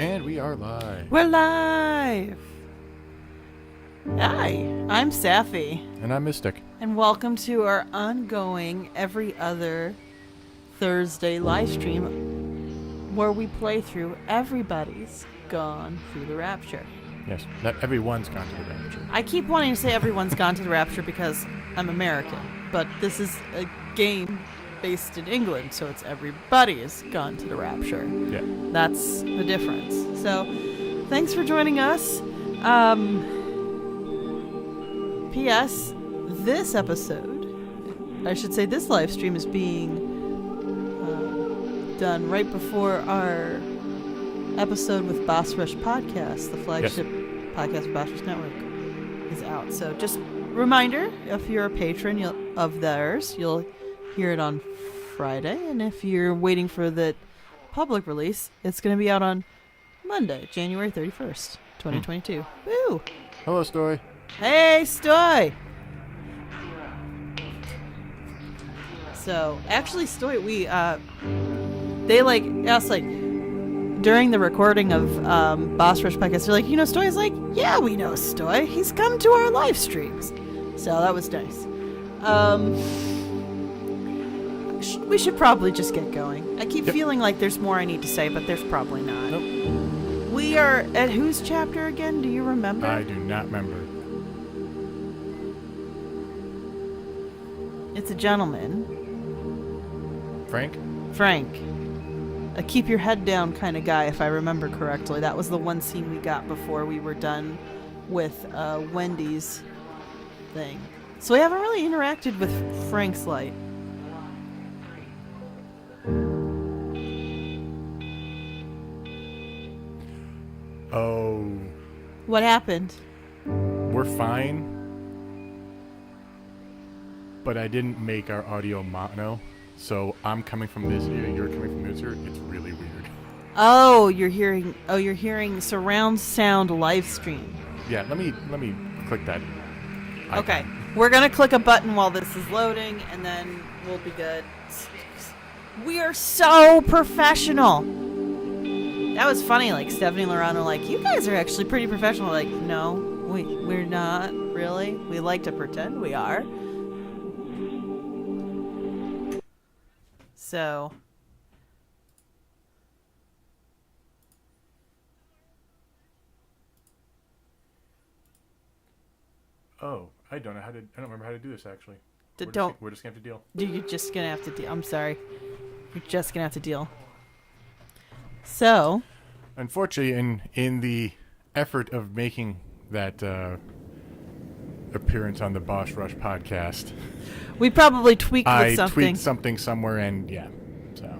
And we are live. We're live! Hi, I'm Safi. And I'm Mystic. And welcome to our ongoing every other Thursday live stream where we play through Everybody's Gone Through the Rapture. Yes, not everyone's gone to the Rapture. I keep wanting to say everyone's gone to the Rapture because I'm American, but this is a game based in England, so it's everybody's gone to the Rapture. Yeah. That's the difference. So, thanks for joining us. P.S. This episode, I should say this live stream is being done right before our episode with Boss Rush Podcast, the flagship podcast of Boss Rush Network, is out. So just reminder, if you're a patron of theirs, you'll hear it on Friday, and if you're waiting for the public release, it's going to be out on Monday, January 31st, 2022. Woo! Hello, Stoy. Hey, Stoy! So, actually, Stoy, they asked, during the recording of Boss Rush Podcast, they're like, Stoy's like, yeah, we know Stoy. He's come to our live streams. So, that was nice. We should probably just get going. I keep feeling like there's more I need to say, but there's probably not. Nope. We are at whose chapter again? Do you remember? I do not remember. It's a gentleman. Frank. A keep your head down kind of guy, if I remember correctly. That was the one scene we got before we were done with Wendy's thing. So we haven't really interacted with Frank's light. Oh. What happened? We're fine. But I didn't make our audio mono. So I'm coming from this ear, you're coming from this ear. It's really weird. Oh, you're hearing surround sound live stream. Yeah, let me click that icon. Okay. We're going to click a button while this is loading, and then we'll be good. We are so professional. That was funny. Stephanie and Lorana were like, you guys are actually pretty professional. Like, no, we're not really. We like to pretend we are. So. Oh, I don't remember how to do this actually. We're just gonna have to deal. You're just gonna have to deal. I'm sorry. You're just gonna have to deal. So. Unfortunately, in the effort of making that appearance on the Boss Rush podcast, we probably tweaked with something. I tweaked something somewhere, and yeah, so.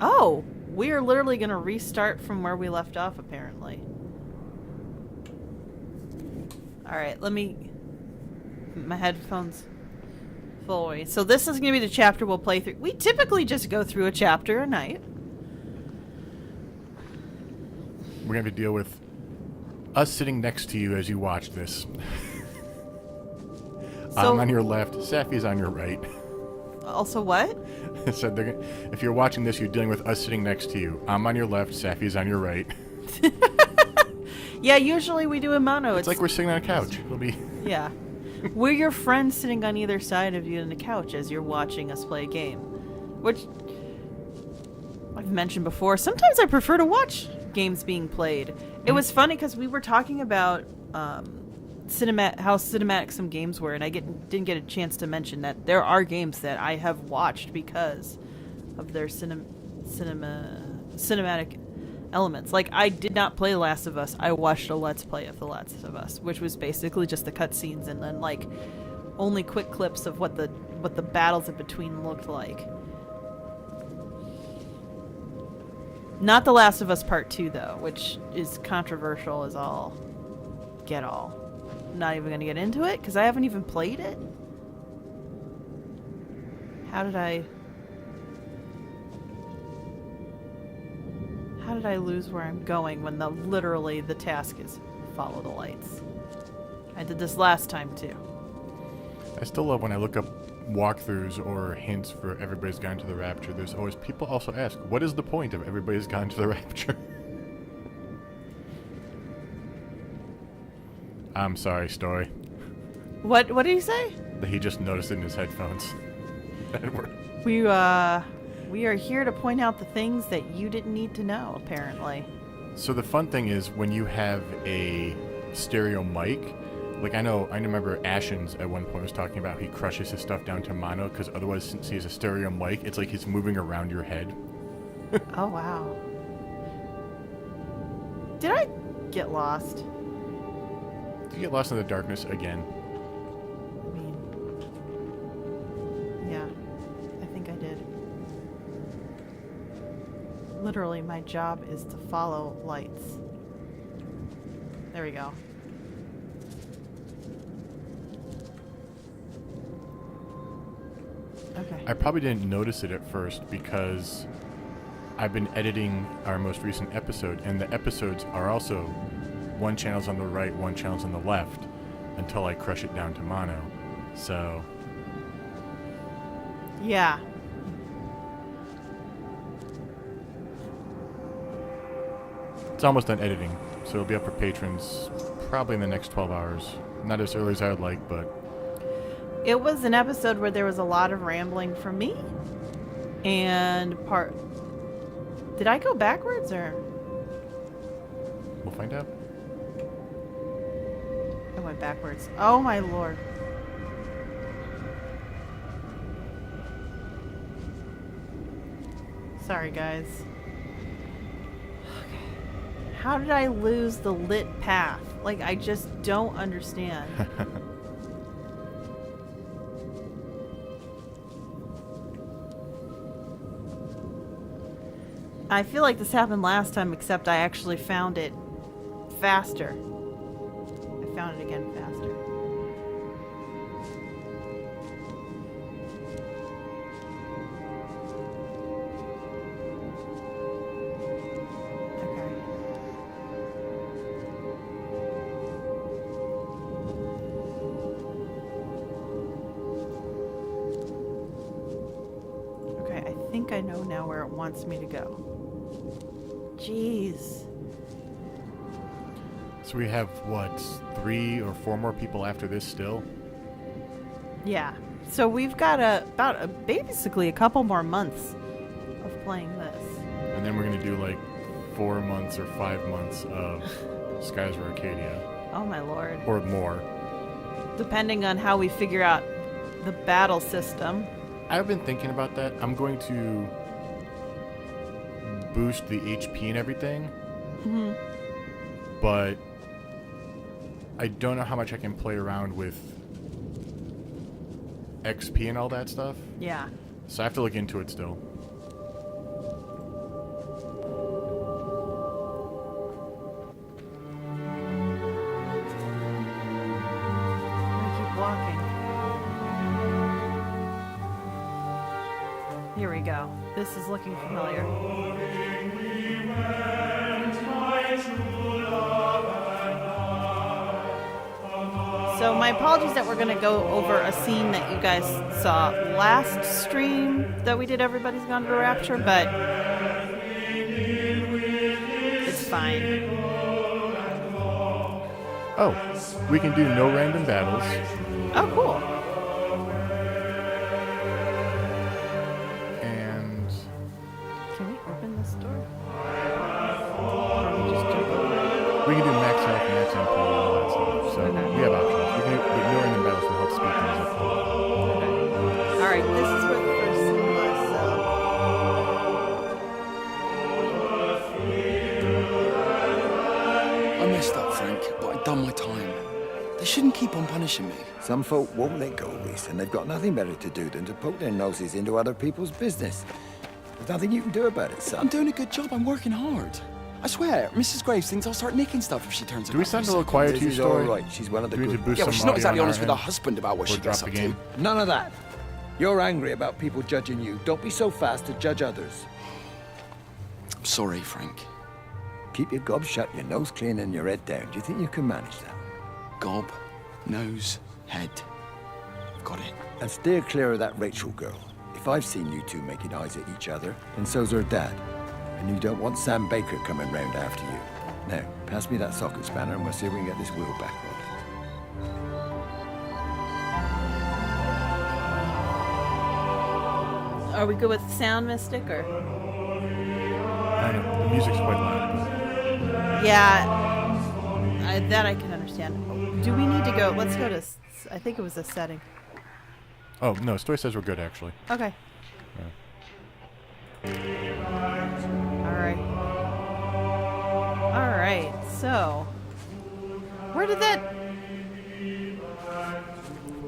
Oh, we are literally gonna restart from where we left off, apparently. All right, my headphones fully. So this is gonna be the chapter we'll play through. We typically just go through a chapter a night. We're going to have to deal with us sitting next to you as you watch this. So, I'm on your left. Safi's on your right. Also what? I said if you're watching this, you're dealing with us sitting next to you. I'm on your left. Safi's on your right. Yeah, usually we do a mono. It's like we're sitting on a couch. It'll be... Yeah. We're your friends sitting on either side of you on the couch as you're watching us play a game. Which, I've mentioned before, sometimes I prefer to watch games being played. It was funny because we were talking about how cinematic some games were, and I didn't get a chance to mention that there are games that I have watched because of their cinematic elements. Like, I did not play The Last of Us. I watched a Let's Play of The Last of Us, which was basically just the cutscenes and then only quick clips of what the battles in between looked like. Not The Last of Us Part 2, though, which is controversial as all get all. I'm not even going to get into it, because I haven't even played it. How did I lose where I'm going when literally the task is follow the lights? I did this last time, too. I still love when I look up walkthroughs or hints for Everybody's Gone to the Rapture. There's always people also ask, what is the point of Everybody's Gone to the Rapture? I'm sorry, Story. What did he say? That he just noticed it in his headphones. We are here to point out the things that you didn't need to know, apparently. So the fun thing is when you have a stereo mic, like I remember Ashens at one point was talking about he crushes his stuff down to mono because otherwise, since he has a stereo mic, it's like he's moving around your head. Oh, wow. Did I get lost? Did you get lost in the darkness again? I mean, yeah, I think I did. Literally, my job is to follow lights. There we go. Okay. I probably didn't notice it at first because I've been editing our most recent episode, and the episodes are also one channel's on the right, one channel's on the left, until I crush it down to mono. So, Yeah. it's almost done editing, so it'll be up for patrons probably in the next 12 hours. Not as early as I would like, but It was an episode where there was a lot of rambling from me. And Did I go backwards or? we'll find out. I went backwards. Oh my lord. Sorry, guys. Okay. How did I lose the lit path? Like, I just don't understand. I feel like this happened last time, except I actually found it faster. I found it again faster. Okay. Okay, I think I know now where it wants me to go. Jeez. So we have, what, 3 or 4 more people after this still? Yeah. So we've got basically a couple more months of playing this. And then we're going to do like 4 months or 5 months of Skies of Arcadia. Oh my lord. Or more. Depending on how we figure out the battle system. I've been thinking about that. I'm going to boost the HP and everything. Mm-hmm. But I don't know how much I can play around with XP and all that stuff. Yeah. So I have to look into it still. I'm gonna keep walking. Here we go. This is looking familiar. So my apologies that we're going to go over a scene that you guys saw last stream that we did Everybody's Gone to Rapture, but it's fine. Oh, we can do no random battles. Oh, cool. And Can we open this door? Or we just jump over it? we can do max health, max MP, and all that stuff. So Okay. we have options. We can do no random battles will help speed things up. Okay. Alright, this is where the first scene was, so... I messed up, Frank, but I'd done my time. They shouldn't keep on punishing me. Some folk won't let go, Reese, and they've got nothing better to do than to poke their noses into other people's business. There's nothing you can do about it, I'm son. doing a good job. I'm working hard. I swear, Mrs. Graves thinks I'll start nicking stuff if she turns it Do we back sound a for little second. quiet This to you, is all Story? right. She's one of the Do we need good to boost Yeah, but some she's not audio exactly on honest our with her end? husband about what Or she gets drop up the game? to. None of that. You're angry about people judging you. Don't be so fast to judge others. I'm sorry, Frank. Keep your gob shut, your nose clean, and your head down. Do you think you can manage that? Gob, nose, head. I've got it. And steer clear of that Rachel girl. If I've seen you two making eyes at each other, then so's her dad. And you don't want Sam Baker coming round after you. Now, pass me that socket spanner and we'll see if we can get this wheel back right. Are we good with sound, Mystic, or? I don't know. The music's quite loud. Yeah, that I can understand. Do we need to go? Let's go to. I think it was a setting. Oh, no. Story says we're good, actually. Okay. Yeah. All right. All right. So, where'd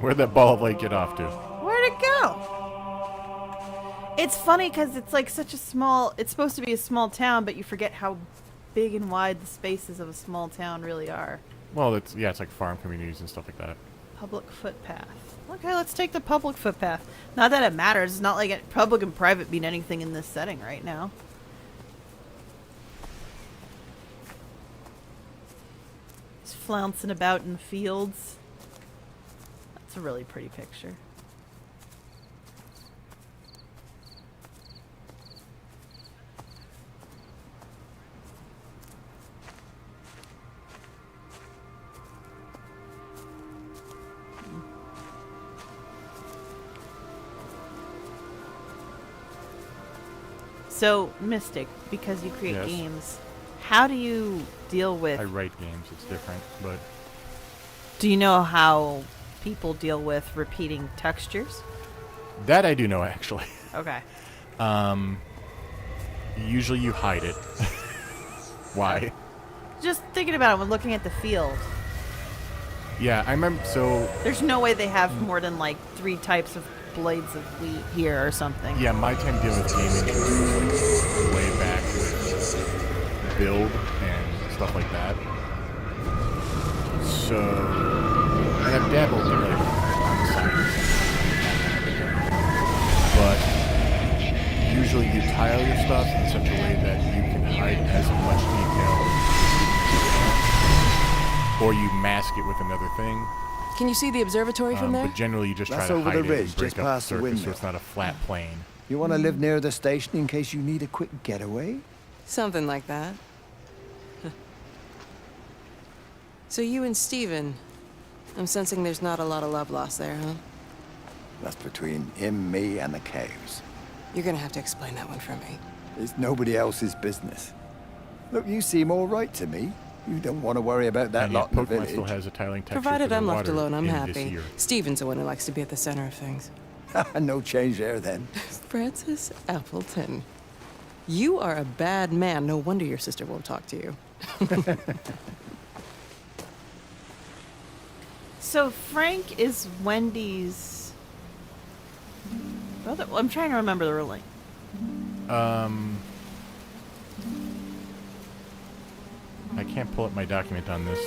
Where'd that ball of light get off to? it go? It's funny because it's like such a small. It's supposed to be a small town, but you forget how big and wide the spaces of a small town really are. Well, it's like farm communities and stuff like that. Public footpath. Okay, let's take the public footpath. Not that it matters. It's not like public and private mean anything in this setting right now. Just flouncing about in fields. That's a really pretty picture. So, Mystic, because you create Yes. games, how do you deal with... I write games. It's different, but Do you know how people deal with repeating textures? that I do know, actually. Okay. Usually you hide it. Why? Just thinking about it when looking at the field. Yeah, I remember. So There's no way they have more than like 3 types of blades of wheat here or something. yeah, my time dealing with gaming was like way back with build and stuff like that. So I have dabbled in like on the side, but usually you tile your stuff in such a way that you can hide as much detail as you can, or you mask it with another thing. Can you see the observatory from there? But generally, you just try That's to over hide the it ridge, and break just up past the the surface so windmill. it's not a flat plane. You want to live near the station in case you need a quick getaway? Something like that. So you and Steven, I'm sensing there's not a lot of love lost there, huh? That's between him, me, and the cows. You're gonna have to explain that one for me. It's nobody else's business. Look, you seem all right to me. You don't want to worry about that And lot yet, in the Pokemon still village. has a tiling texture Provided for the I'm left water alone, I'm in this happy. year. Steven's the one who likes to be at the center of things. No change there, then. Francis Appleton. You are a bad man. No wonder your sister won't talk to you. So Frank is Wendy's brother. Well, I'm trying to remember the ruling. I can't pull up my document on this.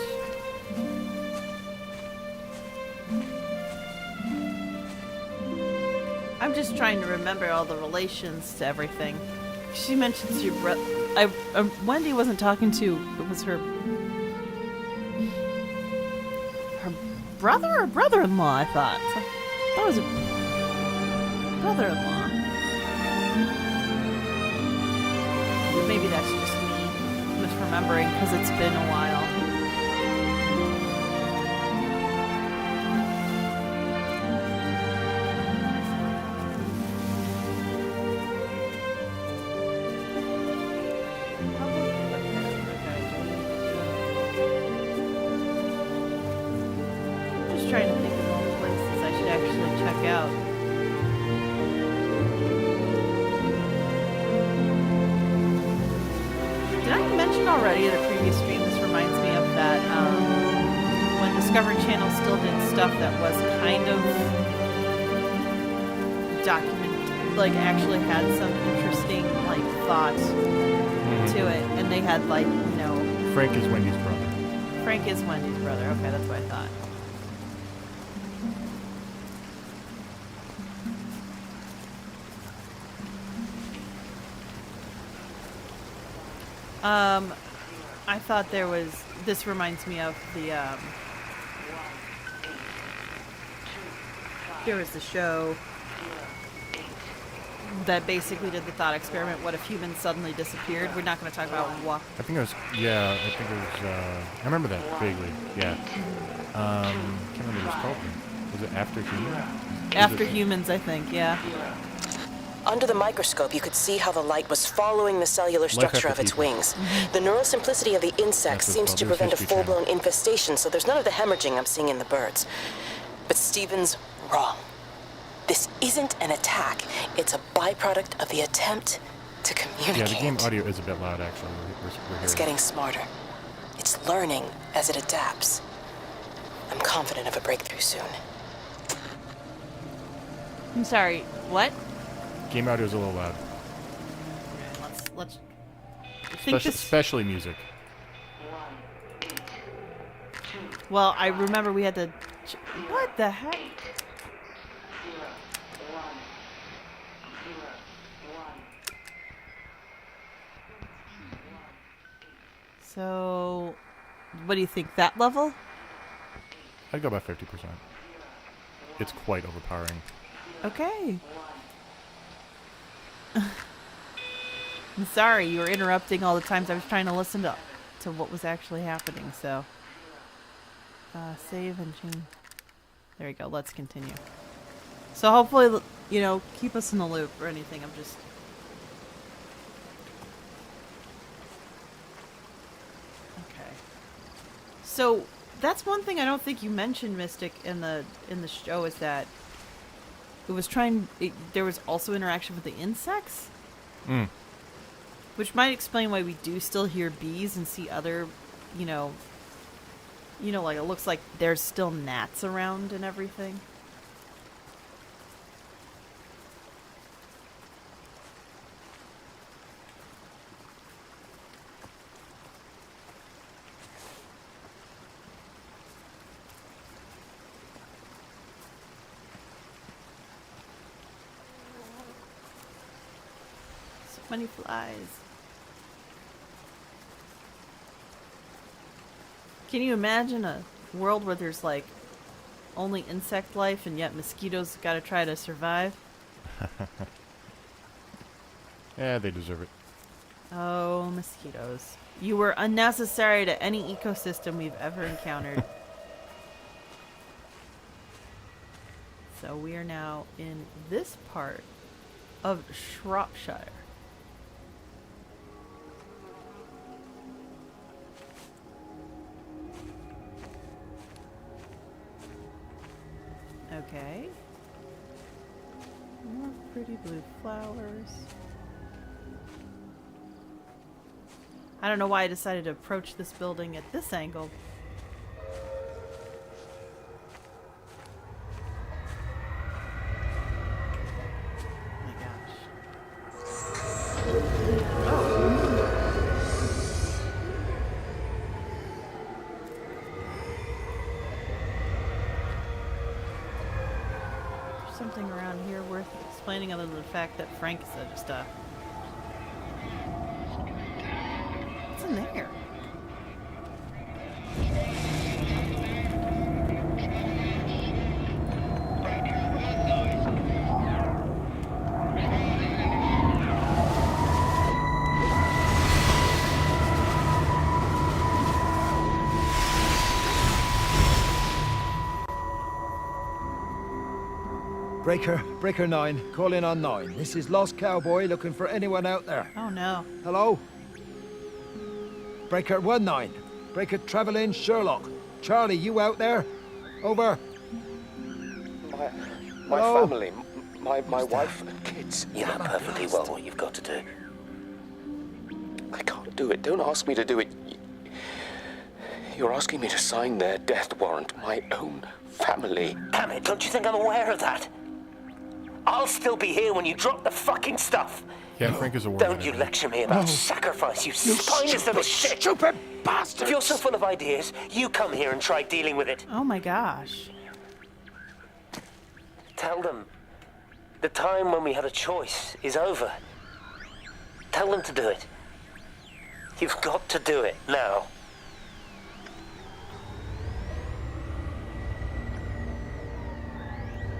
I'm just trying to remember all the relations to everything. She mentions your brother. Wendy wasn't talking to. It was her brother or brother-in-law. I thought. That was a brother-in-law. Maybe that's just me misremembering because it's been a while. Just trying to think of all the places I should actually check out. Did I mention already in a previous stream? This reminds me of that when Discovery Channel still did stuff that was kind of document, like actually had some interesting like thought to it, and they had like Frank is Wendy's brother. Frank is Wendy's brother. Okay, that's what I thought. I thought there was. This reminds me of the. There was the show that basically did the thought experiment. What if humans suddenly disappeared? We're not going to talk about what. I think it was. Yeah, I think it was. I remember that vaguely. Yeah. Can't remember what it was called. Was it After Humans? After Humans, I think. Yeah. Under the microscope, you could see how the light was following the cellular structure of its people. wings. The neural simplicity of the insect That's what's seems called. to There's prevent a History Channel. full-blown infestation, so there's none of the hemorrhaging I'm seeing in the birds. But Stephen's wrong. This isn't an attack. It's a byproduct of the attempt to communicate. Yeah, the game audio is a bit loud, actually. We're hearing It's it. getting smarter. It's learning as it adapts. I'm confident of a breakthrough soon. I'm sorry. What? Game audio is a little loud. Let's. I think this. Especially music. Well, I remember we had to. What the heck? So, what do you think? That level? I'd go about 50%. It's quite overpowering. Okay. I'm sorry, you were interrupting all the times I was trying to listen to what was actually happening. So, save and change. There you go. Let's continue. So hopefully, keep us in the loop or anything. I'm just. Okay. So that's one thing I don't think you mentioned, Mystic, in the show is that it was there was also interaction with the insects. Mm. Which might explain why we do still hear bees and see other, like it looks like there's still gnats around and everything. So many flies. Can you imagine a world where there's like only insect life and yet mosquitoes gotta try to survive? Yeah, they deserve it. Oh, mosquitoes. You were unnecessary to any ecosystem we've ever encountered. So we are now in this part of Shropshire. Okay. More pretty blue flowers. I don't know why I decided to approach this building at this angle. Oh my gosh. There's something around here worth explaining other than the fact that Frank said stuff. What's in there? Breaker 9, call in on 9. This is Lost Cowboy looking for anyone out there. Oh no. Hello? Breaker 19. Breaker Travelin' Sherlock. Charlie, you out there? Over. My Hello? family, my wife and kids. You know perfectly well what you've got to do. I can't do it. Don't ask me to do it. You're asking me to sign their death warrant. My own family. Damn it, don't you think I'm aware of that? I'll still be here when you drop the fucking stuff. Yeah, Frank is a war Don't you veteran. lecture me about sacrifice, you spineless little shit. Stupid bastard! If you're so full of ideas, you come here and try dealing with it. Oh my gosh. Tell them the time when we had a choice is over. Tell them to do it. You've got to do it now.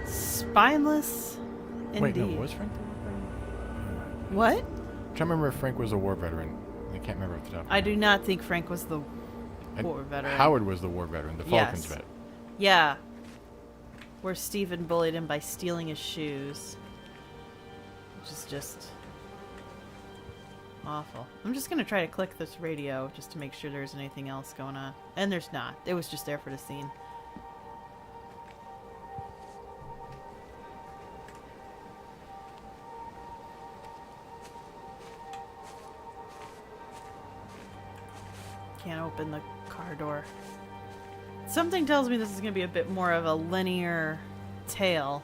Spineless Wait, indeed. no, was Frank the war veteran? What? I'm trying to remember if Frank was a war veteran. I can't remember off the top of my I head. do not think Frank was the And war veteran. Howard was the war veteran, the Falcons Yes. vet. Yeah. Where Stephen bullied him by stealing his shoes. which is just awful. I'm just gonna try to click this radio just to make sure there's anything else going on. And there's not. It was just there for the scene. Can't open the car door. Something tells me this is going to be a bit more of a linear tale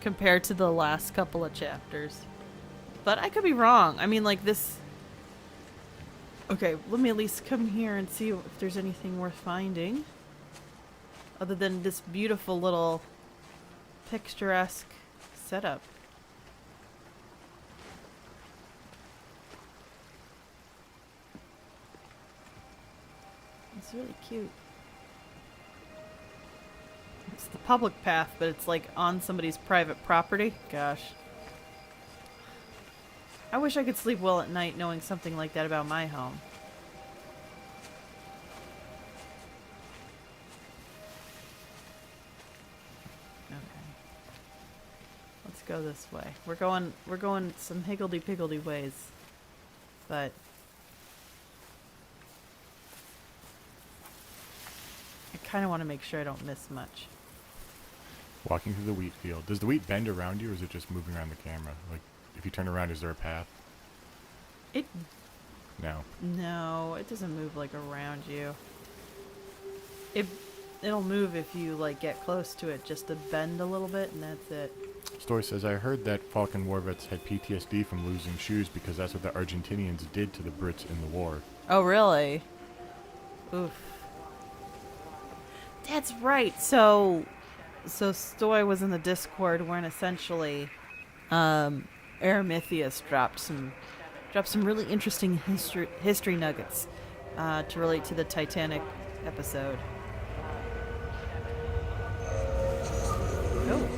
compared to the last couple of chapters. But I could be wrong. I mean, like this... Okay, let me at least come here and see if there's anything worth finding. Other than this beautiful little picturesque setup. It's really cute. It's the public path, but it's like on somebody's private property. Gosh. I wish I could sleep well at night knowing something like that about my home. Okay. Let's go this way. We're going some higgledy-piggledy ways. But I kind of want to make sure I don't miss much. Walking through the wheat field. Does the wheat bend around you, or is it just moving around the camera? Like, if you turn around, is there a path? It... No. No, it doesn't move, like, around you. It'll move if you, like, get close to it, just to bend a little bit, and that's it. Story says, I heard that Falcon war vets had PTSD from losing shoes because that's what the Argentinians did to the Brits in the war. Oh, really? Oof. That's right. So Stoy was in the Discord when essentially Aramithius dropped some really interesting history nuggets to relate to the Titanic episode. Oh.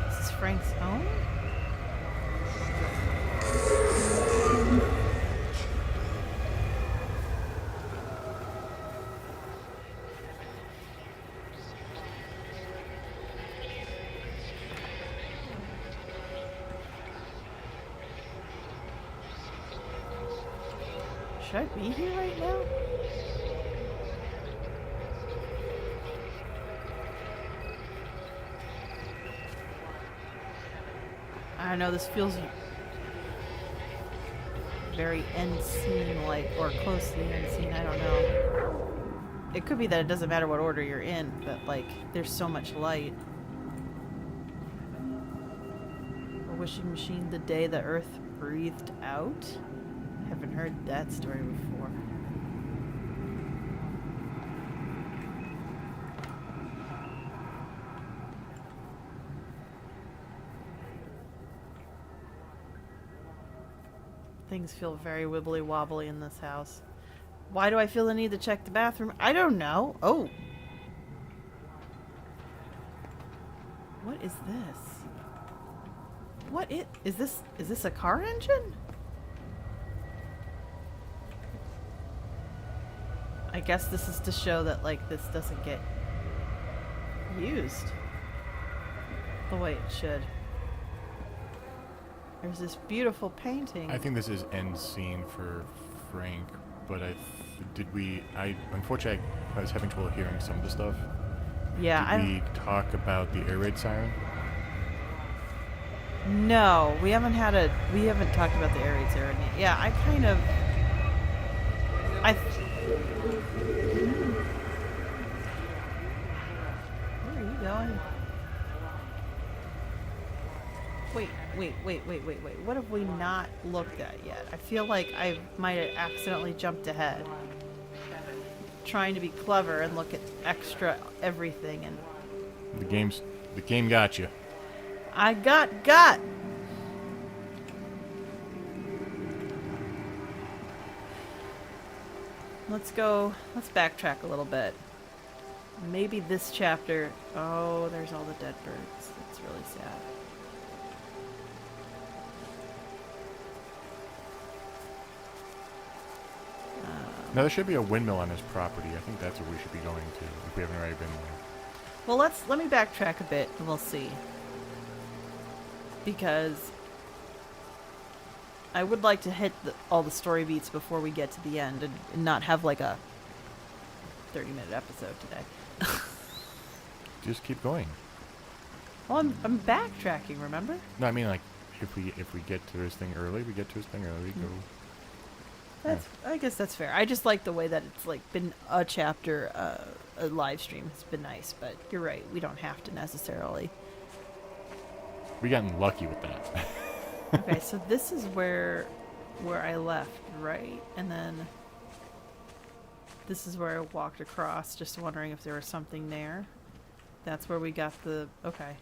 Is this Frank's home? Should I be here right now? I don't know, this feels very end scene like, or close to the end scene, I don't know. It could be that it doesn't matter what order you're in, but like, there's so much light. A wishing machine the day the earth breathed out? Haven't heard that story before. Things feel very wibbly wobbly in this house. Why do I feel the need to check the bathroom? I don't know. Oh. What is this? Is this a car engine? I guess this is to show that, like, this doesn't get used the way it should. There's this beautiful painting. I think this is end scene for Frank, but unfortunately, I was having trouble hearing some of the stuff. Yeah, Did we talk about the air raid siren? No, we haven't talked about the air raid siren yet. Yeah, where are you going? Wait. What have we not looked at yet? I feel like I might have accidentally jumped ahead. Trying to be clever and look at extra everything and... The game got you. I got! Let's backtrack a little bit. Maybe this chapter... Oh, there's all the dead birds. That's really sad. Now, there should be a windmill on his property. I think that's where we should be going to, if we haven't already been there. Well, let me backtrack a bit and we'll see. Because I would like to hit all the story beats before we get to the end and not have like a 30-minute episode today. Just keep going. Well, I'm backtracking, remember? No, I mean, like, if we get to his thing early, we get to his thing early. We go. I guess that's fair. I just like the way that it's like been a chapter, a live stream has been nice, but you're right. We don't have to necessarily. We gotten lucky with that. Okay, so this is where I left, right? And then this is where I walked across, just wondering if there was something there. That's where we got the... Okay.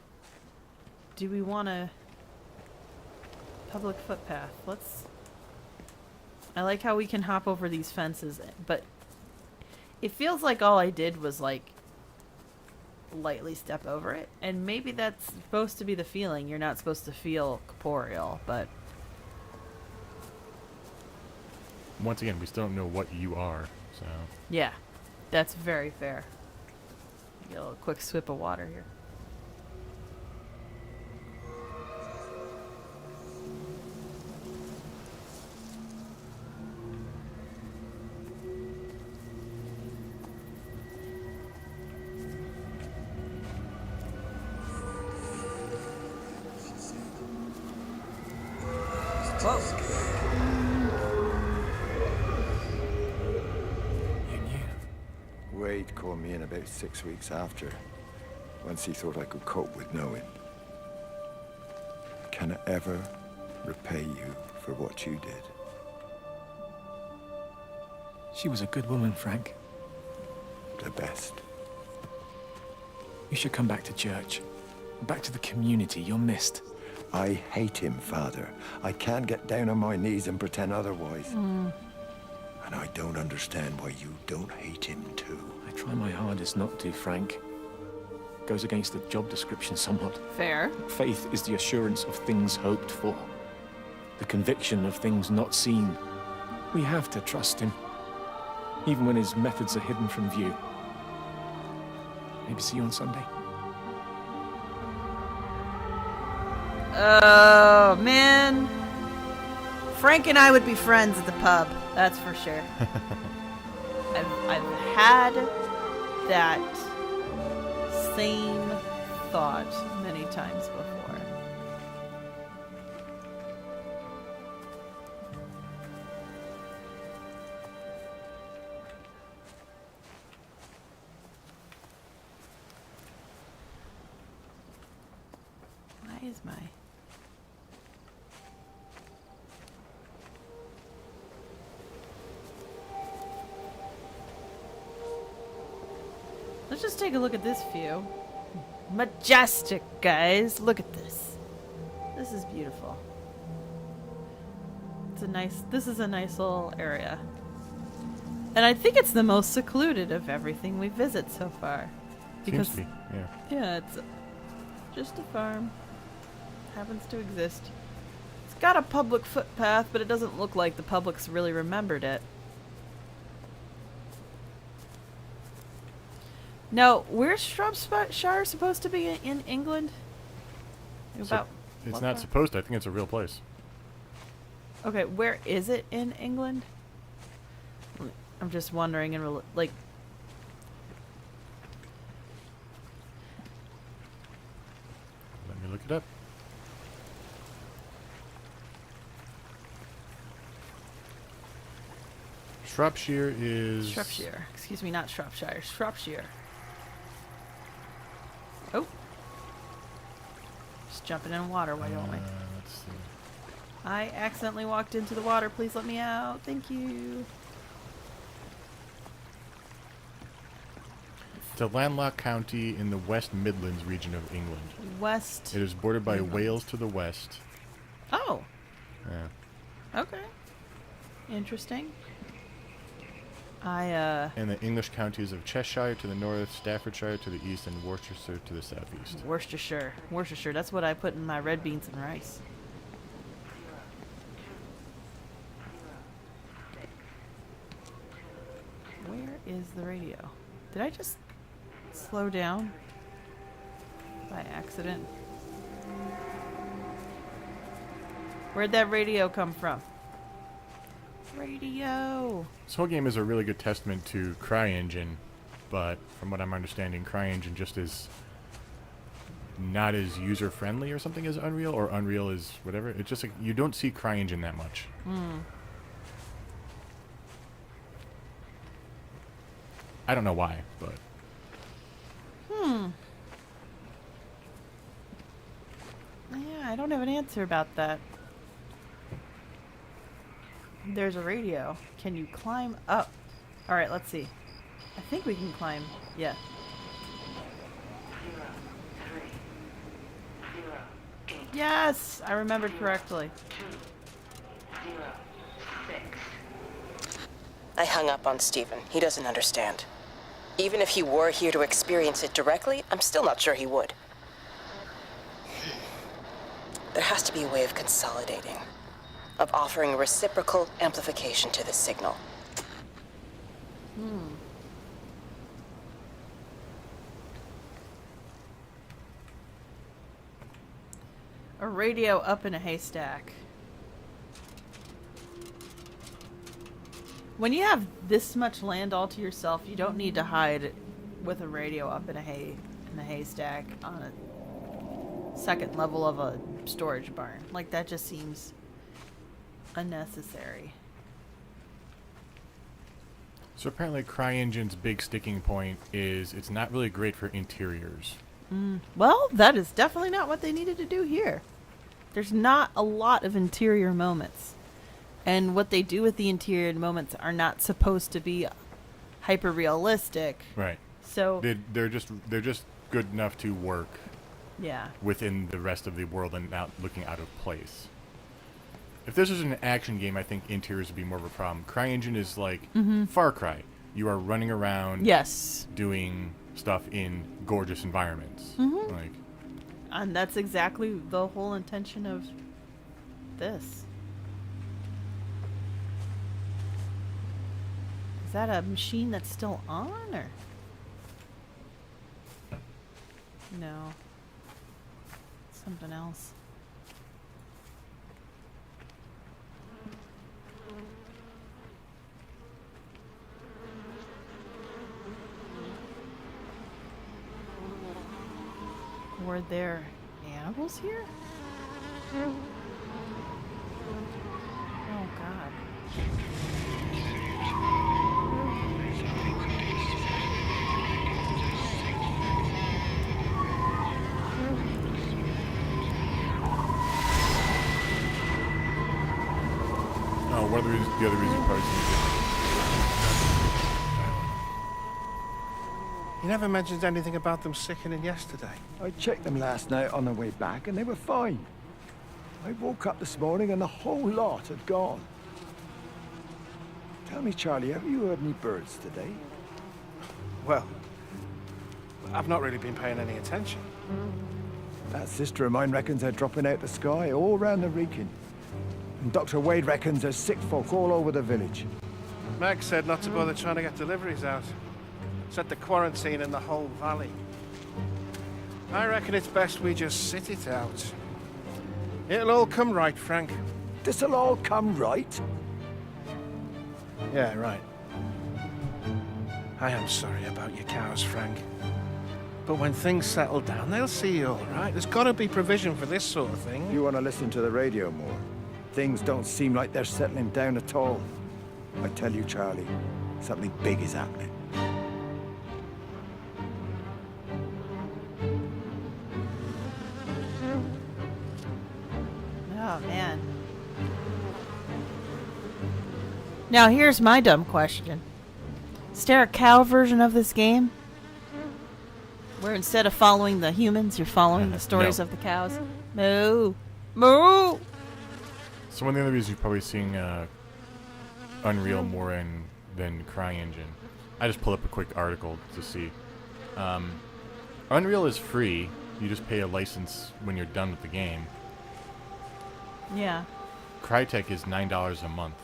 Do we want a public footpath? Let's... I like how we can hop over these fences, but it feels like all I did was, like, lightly step over it. And maybe that's supposed to be the feeling. You're not supposed to feel corporeal, but... Once again, we still don't know what you are, so... Yeah, that's very fair. Get a little quick sip of water here. Wade called me in about 6 weeks after, once he thought I could cope with knowing. Can I ever repay you for what you did? She was a good woman, Frank. The best. You should come back to church. Back to the community. You're missed. I hate him, Father. I can't get down on my knees and pretend otherwise. And I don't understand why you don't hate him too. I try my hardest not to, Frank. Goes against the job description somewhat. Fair. Faith is the assurance of things hoped for. The conviction of things not seen. We have to trust him. Even when his methods are hidden from view. Maybe see you on Sunday. Oh, man. Frank and I would be friends at the pub. That's for sure. I've had that same thought many times before. Why is my... Let's just take a look at this view. Majestic, guys. Look at this. This is beautiful. This is a nice little area. And I think it's the most secluded of everything we visit so far. Seems to be, yeah. Yeah, it's just a farm. Happens to exist. It's got a public footpath, but it doesn't look like the public's really remembered it. Now, where's Shropshire supposed to be in England? About It's what not part? supposed to. I think it's a real place. Okay, where is it in England? I'm just wondering, and like, Let me look it up. Shropshire is... Shropshire. Excuse me, not Shropshire. Shropshire. Oh. Just jumping in water. Why don't we? Let's see. I accidentally walked into the water. Please let me out. Thank you. It's a landlocked county in the West Midlands region of England. West. It is bordered by Midlands. Wales to the west. Oh. Yeah. Okay. Interesting. I And the English counties of Cheshire to the north, Staffordshire to the east, and Worcestershire to the southeast. Worcestershire. Worcestershire. That's what I put in my red beans and rice. Where is the radio? Did I just slow down by accident? Where'd that radio come from? Radio. This whole game is a really good testament to CryEngine, but from what I'm understanding, CryEngine just is not as user-friendly or something as Unreal, or Unreal is whatever. It's just like you don't see CryEngine that much. I don't know why, but... Yeah, I don't have an answer about that. There's a radio. Can you climb up? Alright, let's see. I think we can climb. Yeah. 0, 3, 0, 8, Yes! I remembered correctly. 2, 0, 6. I hung up on Stephen. He doesn't understand. Even if he were here to experience it directly, I'm still not sure he would. There has to be a way of consolidating, of offering reciprocal amplification to this signal. A radio up in a haystack. When you have this much land all to yourself, you don't need to hide with a radio up in a haystack on a second level of a storage barn. Like, that just seems unnecessary. So apparently CryEngine's big sticking point is it's not really great for interiors. Well, that is definitely not what they needed to do here. There's not a lot of interior moments. And what they do with the interior moments are not supposed to be hyper realistic. Right. So They're just good enough to work yeah. within the rest of the world and not looking out of place. If this was an action game, I think interiors would be more of a problem. CryEngine is like Far Cry. You are running around Yes. doing stuff in gorgeous environments. Like, And that's exactly the whole intention of this. Is that a machine that's still on, or? No. Something else. Were there animals here? Oh, God. oh, one of the other reasons you probably see You never mentioned anything about them sickening yesterday. I checked them last night on the way back, and they were fine. I woke up this morning, and the whole lot had gone. Tell me, Charlie, have you heard any birds today? Well, I've not really been paying any attention. That sister of mine reckons they're dropping out the sky all round the Wrekin. And Dr. Wade reckons there's sick folk all over the village. Meg said not to bother trying to get deliveries out. Said the quarantine in the whole valley. I reckon it's best we just sit it out. It'll all come right, Frank. This'll all come right. Yeah, right. I am sorry about your cows, Frank. But when things settle down, they'll see you all right. There's got to be provision for this sort of thing. You want to listen to the radio more? Things don't seem like they're settling down at all. I tell you, Charlie, something big is happening. Oh, man. Now, here's my dumb question. Is there a cow version of this game? Where instead of following the humans, you're following the stories No. of the cows? Moo! Moo! So one of the other reasons you're probably seeing Unreal more than CryEngine. I just pulled up a quick article to see. Unreal is free. You just pay a license when you're done with the game. Yeah. Crytek is $9 a month.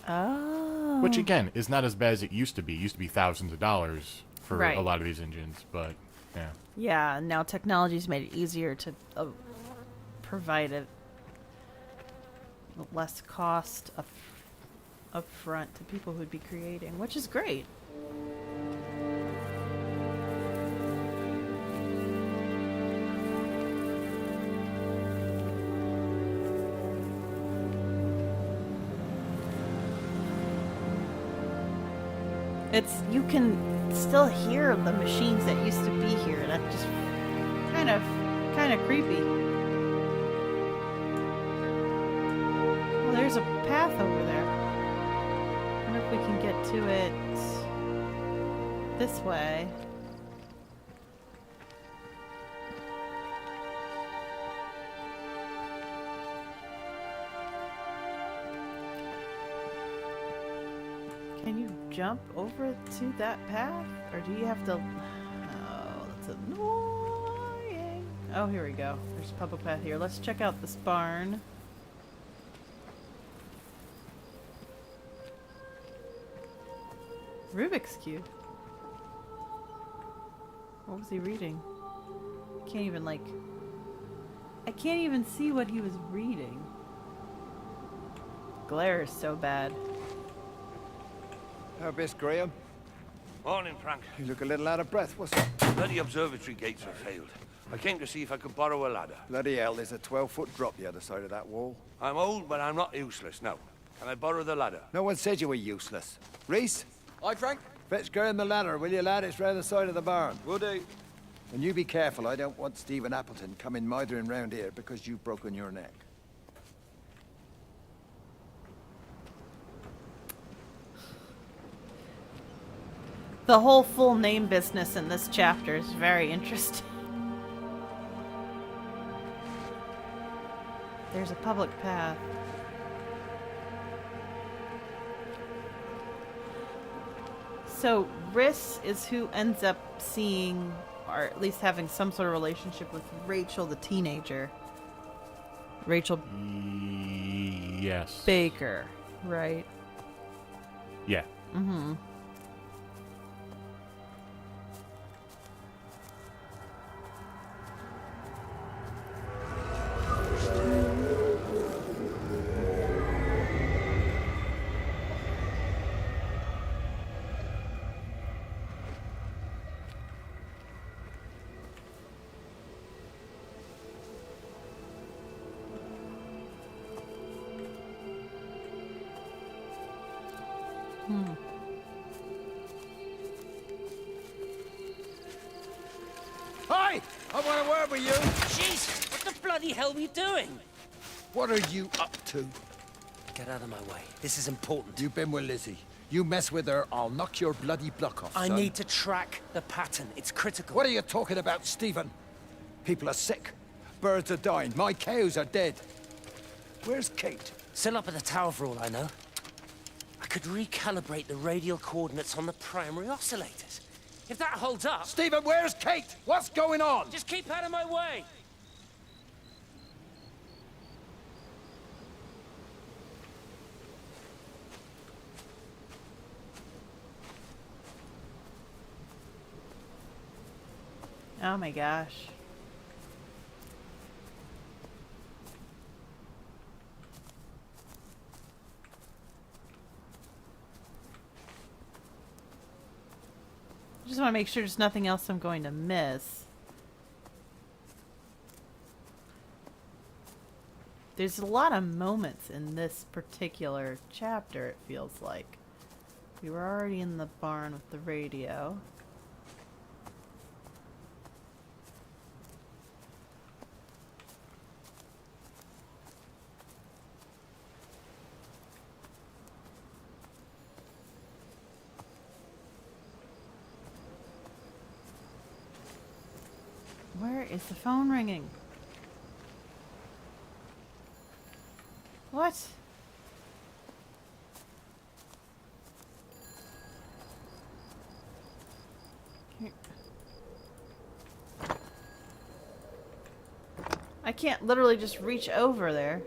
Oh. Which, again, is not as bad as it used to be. It used to be thousands of dollars for Right. a lot of these engines, but, yeah. Yeah, now technology's made it easier to provide it less cost up front to people who'd be creating, which is great. You can still hear the machines that used to be here. That's just kind of creepy. Well, there's a path over there. I wonder if we can get to it this way. Can you jump over to that path? Or do you have to... Oh, that's annoying. Oh, here we go. There's a public path here. Let's check out this barn. Rubik's Cube. What was he reading? Can't even, like... I can't even see what he was reading. Glare is so bad. How Miss Graham? Morning, Frank. You look a little out of breath. What's up? Bloody observatory gates have failed. I came to see if I could borrow a ladder. Bloody hell, there's a 12-foot drop the other side of that wall. I'm old, but I'm not useless, no. Can I borrow the ladder? No one said you were useless. Reese? Aye, Frank? Fetch Graham the ladder, will you, lad? It's round the side of the barn. Will do. And you be careful. I don't want Stephen Appleton coming mithering round here because you've broken your neck. The whole full name business in this chapter is very interesting. There's a public path. So Riss is who ends up seeing, or at least having some sort of relationship with Rachel the teenager. Rachel Yes. Baker, right? Yeah. Mm-hmm. Hi! I want a word with you. Jeez, what the bloody hell are you doing? What are you up to? Get out of my way. This is important. You've been with Lizzie. You mess with her, I'll knock your bloody block off, I son. need to track the pattern. It's critical. What are you talking about, Stephen? People are sick. Birds are dying. My cows are dead. Where's Kate? Still up at the tower for all I know. I could recalibrate the radial coordinates on the primary oscillators. If that holds up... Stephen, where's Kate? What's going on? Just keep out of my way! Oh my gosh. I just want to make sure there's nothing else I'm going to miss. There's a lot of moments in this particular chapter, it feels like. We were already in the barn with the radio. Where is the phone ringing? What? I can't literally just reach over there.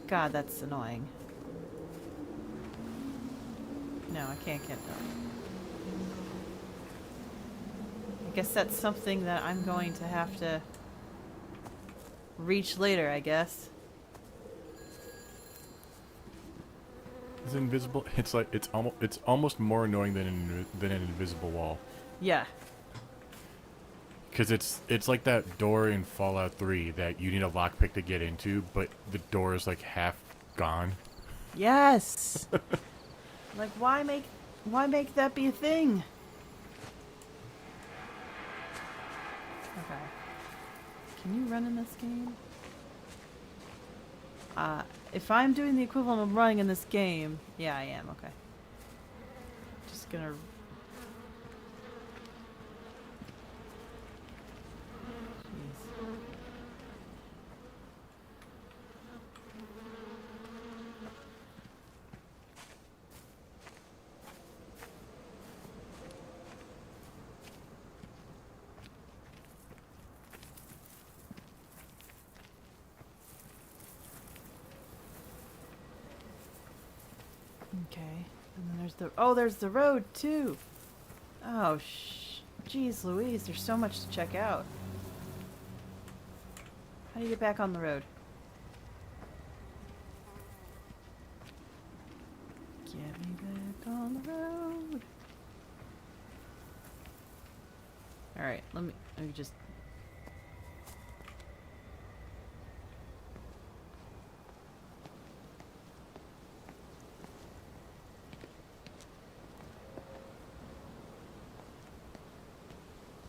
God, that's annoying. No, I can't get that. I guess that's something that I'm going to have to reach later, I guess. It's invisible. It's like it's almost more annoying than an invisible wall. Yeah. Because it's like that door in Fallout 3 that you need a lockpick to get into, but the door is like half gone. Yes. Like, why make that be a thing? Okay. Can you run in this game? If I'm doing the equivalent of running in this game, yeah, I am. Okay. Just gonna. Jeez. Okay, and then there's the road too. Oh, jeez Louise, there's so much to check out. How do you get back on the road? Get me back on the road. Alright, let me just...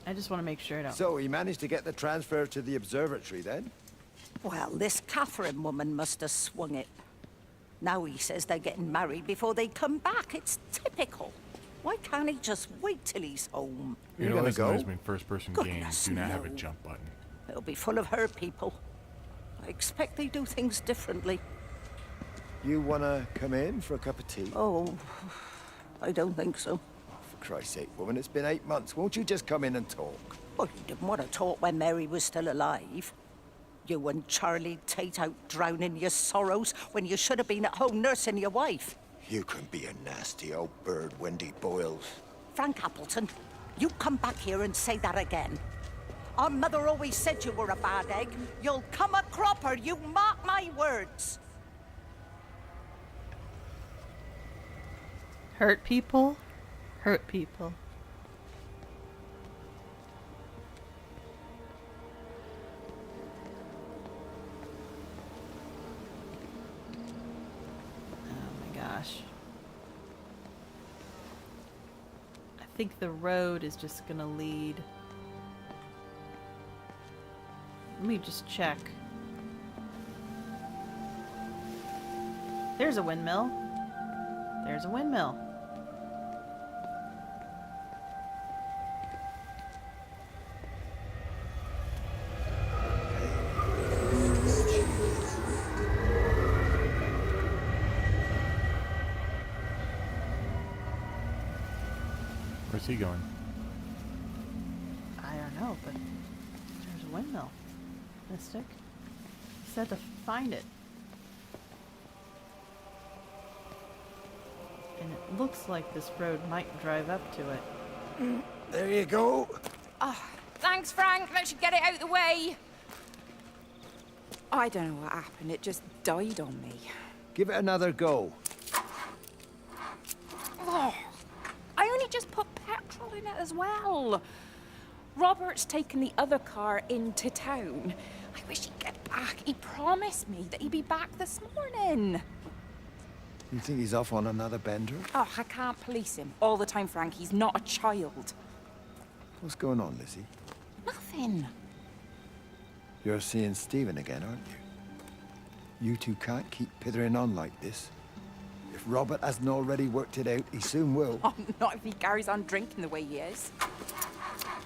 I just want to make sure I don't... So, he managed to get the transfer to the observatory then? Well, this Catherine woman must have swung it. Now he says they're getting married before they come back. It's typical. Why can't he just wait till he's home? You know, this annoys me in first-person games do not have a no. jump button. It'll be full of her people. I expect they do things differently. You wanna come in for a cup of tea? Oh, I don't think so. For Christ's sake, woman, it's been 8 months. Won't you just come in and talk? Well, you didn't want to talk when Mary was still alive. You and Charlie Tate out drowning your sorrows when you should have been at home nursing your wife. You can be a nasty old bird, Wendy Boyles. Frank Appleton, you come back here and say that again. Our mother always said you were a bad egg. You'll come a cropper, you mark my words. Hurt people? Hurt people. Oh my gosh. I think the road is just gonna lead. Let me just check. There's a windmill. There's a windmill. Where's he going? I don't know, but there's a windmill. Mystic. He said to find it. And it looks like this road might drive up to it. There you go. Oh, thanks, Frank. That should get it out of the way. I don't know what happened. It just died on me. Give it another go. Oh, I only just put petrol in it as well. Robert's taken the other car into town. I wish he'd get back. He promised me that he'd be back this morning. You think he's off on another bender? Oh, I can't police him all the time, Frank. He's not a child. What's going on, Lizzie? Nothing. You're seeing Stephen again, aren't you? You two can't keep pithering on like this. If Robert hasn't already worked it out, he soon will. Oh, not if he carries on drinking the way he is.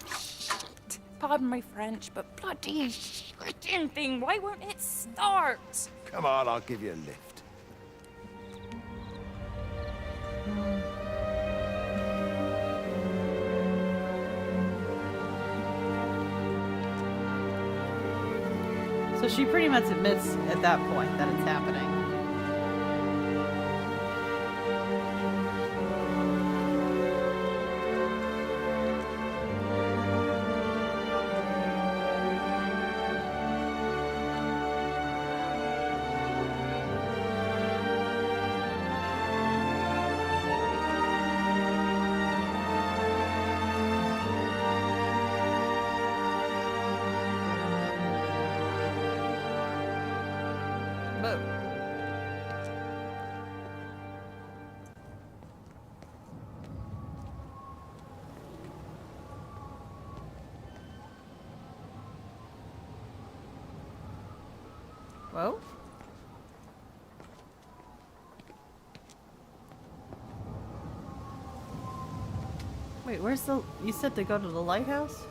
Shit. Pardon my French, but bloody shitting thing, why won't it start? Come on, I'll give you a lift. So she pretty much admits at that point that it's happening. Boat. Whoa. Wait, where's the... You said to go to the lighthouse?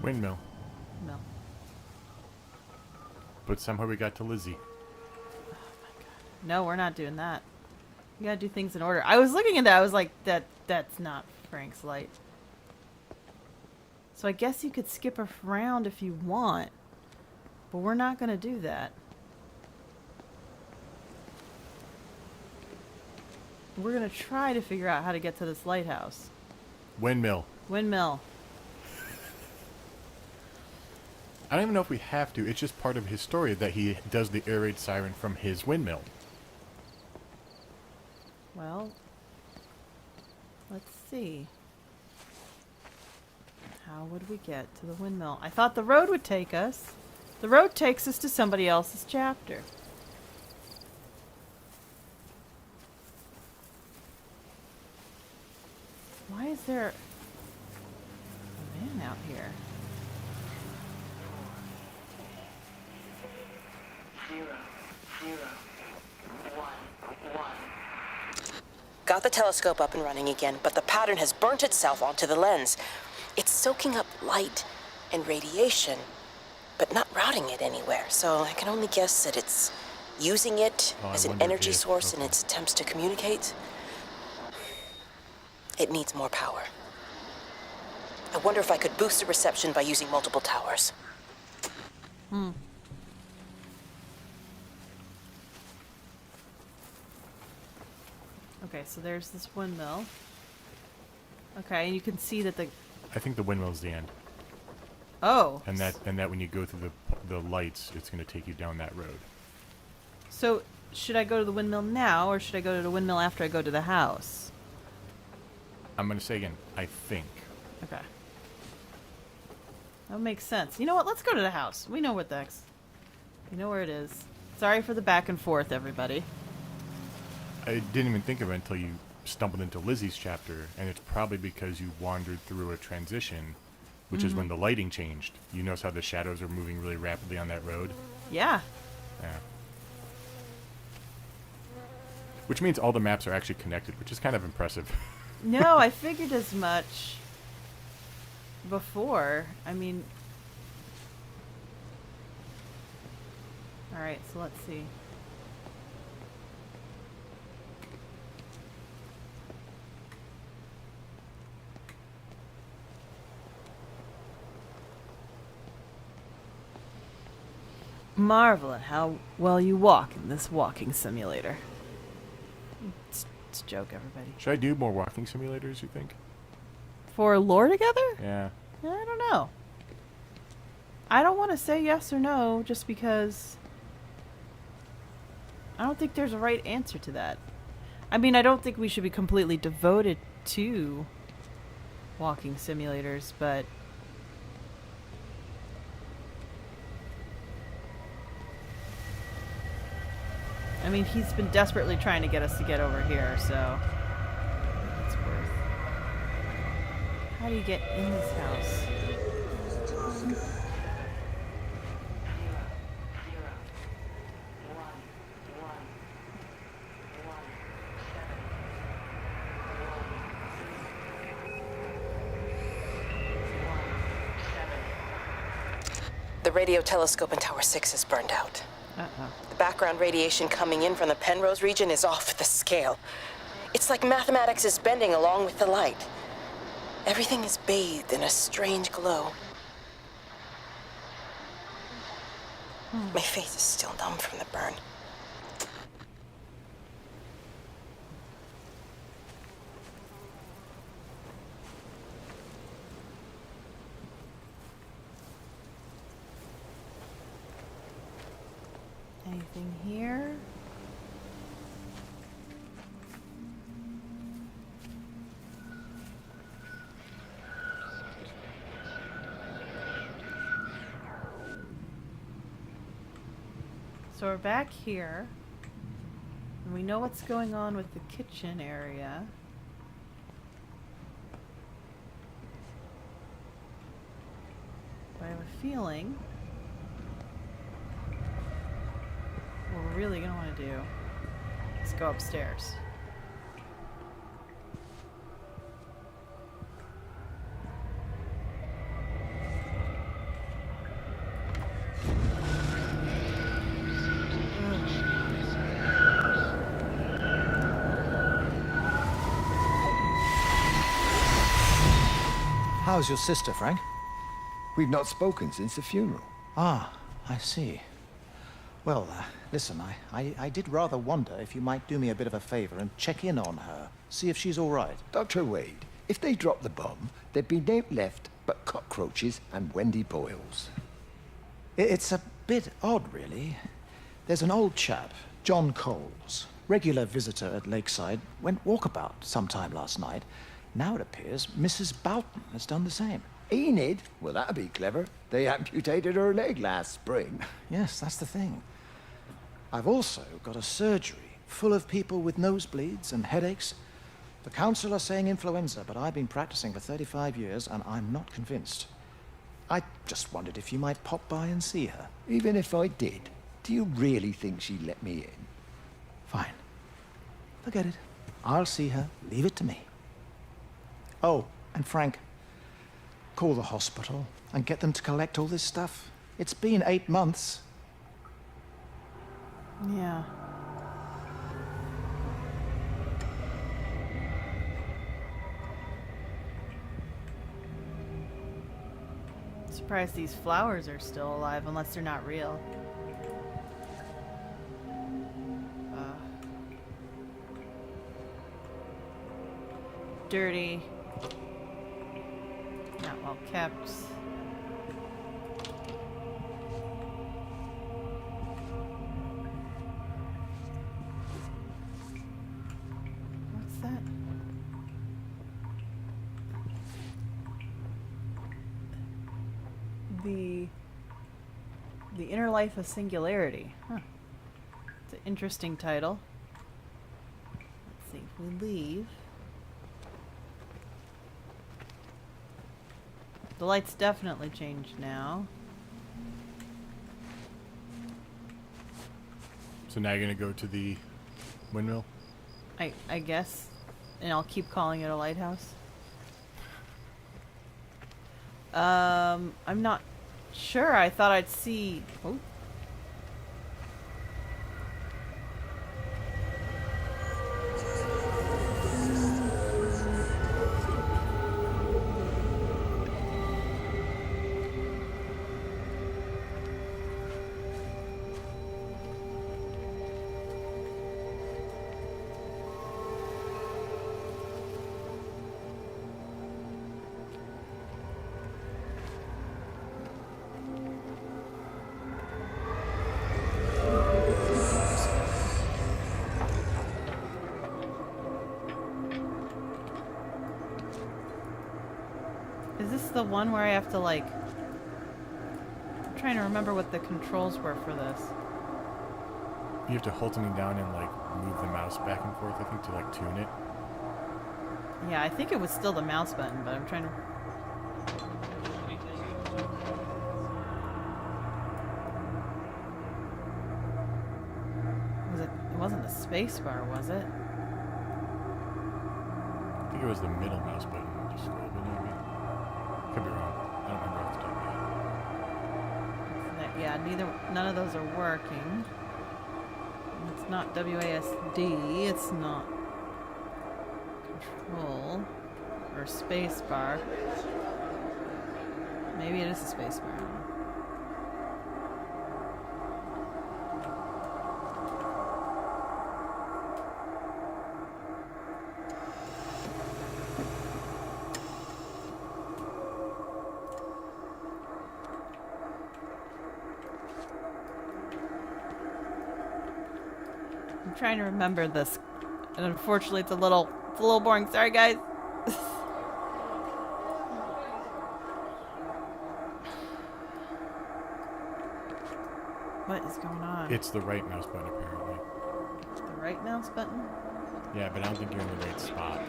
Windmill. No. But somehow we got to Lizzie. No, we're not doing that. You gotta do things in order. I was looking at that. I was like, that's not Frank's light. So I guess you could skip around if you want. But we're not gonna do that. We're gonna try to figure out how to get to this lighthouse. Windmill. Windmill. I don't even know if we have to. It's just part of his story that he does the air raid siren from his windmill. Well, let's see. How would we get to the windmill? I thought the road would take us. The road takes us to somebody else's chapter. Why is there a man out here? 0, 0, 1, 1. Got the telescope up and running again, but the pattern has burnt itself onto the lens. It's soaking up light and radiation, but not routing it anywhere, so I can only guess that it's using it Oh, I as an wonder energy if- source in okay. its attempts to communicate. It needs more power. I wonder if I could boost the reception by using multiple towers. Okay, so there's this windmill. Okay, and you can see that the... I think the windmill's the end. Oh. And that when you go through the lights, it's going to take you down that road. So, should I go to the windmill now, or should I go to the windmill after I go to the house? I'm going to say again, I think. Okay. That makes sense. You know what? Let's go to the house. We know what the heck's... We know where it is. Sorry for the back and forth, everybody. I didn't even think of it until you stumbled into Lizzie's chapter, and it's probably because you wandered through a transition, which is when the lighting changed. You notice how the shadows are moving really rapidly on that road? Yeah. Yeah. Which means all the maps are actually connected, which is kind of impressive. No, I figured as much before. I mean... Alright, so let's see. Marvel at how well you walk in this walking simulator. It's a joke, everybody. Should I do more walking simulators, you think? For lore together? Yeah. I don't know. I don't want to say yes or no just because I don't think there's a right answer to that. I mean, I don't think we should be completely devoted to walking simulators, but I mean, he's been desperately trying to get us to get over here, so it's worth. How do you get in this house? The radio telescope in Tower 6 is burned out. Uh-oh. The background radiation coming in from the Penrose region is off the scale. It's like mathematics is bending along with the light. Everything is bathed in a strange glow. My face is still numb from the burn. Anything here? So we're back here. And we know what's going on with the kitchen area. But I have a feeling what we're really going to want to do is go upstairs. How's your sister, Frank? We've not spoken since the funeral. Ah, I see. Well, listen, I did rather wonder if you might do me a bit of a favor and check in on her, see if she's all right. Dr. Wade, if they dropped the bomb, there'd be naught left but cockroaches and Wendy Boyles. It's a bit odd, really. There's an old chap, John Coles, regular visitor at Lakeside, went walkabout sometime last night. Now it appears Mrs. Boughton has done the same. Enid? Well, that'd be clever. They amputated her leg last spring. Yes, that's the thing. I've also got a surgery full of people with nosebleeds and headaches. The council are saying influenza, but I've been practicing for 35 years and I'm not convinced. I just wondered if you might pop by and see her. Even if I did, do you really think she'd let me in? Fine. Forget it. I'll see her. Leave it to me. Oh, and Frank, call the hospital and get them to collect all this stuff. It's been 8 months. Yeah. Surprised these flowers are still alive unless they're not real. Dirty. Not well kept. What's that? The Inner Life of Singularity. Huh. It's an interesting title. Let's see if we leave. The lights definitely changed now. So now you're gonna go to the windmill? I guess. And I'll keep calling it a lighthouse. I'm not sure. I thought I'd see... Oh. Is this the one where I have to, like... I'm trying to remember what the controls were for this. You have to hold something down and like move the mouse back and forth, I think, to like tune it. Yeah, I think it was still the mouse button, but I'm trying to... It wasn't the space bar, was it? I think it was the middle mouse button. Just scroll it, maybe. Could be wrong. I don't remember off the top of my head. Yeah, none of those are working. It's not WASD, it's not control or space bar. Maybe it is a space bar. I'm trying to remember this, and unfortunately, it's a little boring. Sorry, guys. What is going on? It's the right mouse button, apparently. The right mouse button? Yeah, but I don't think you're in the right spot.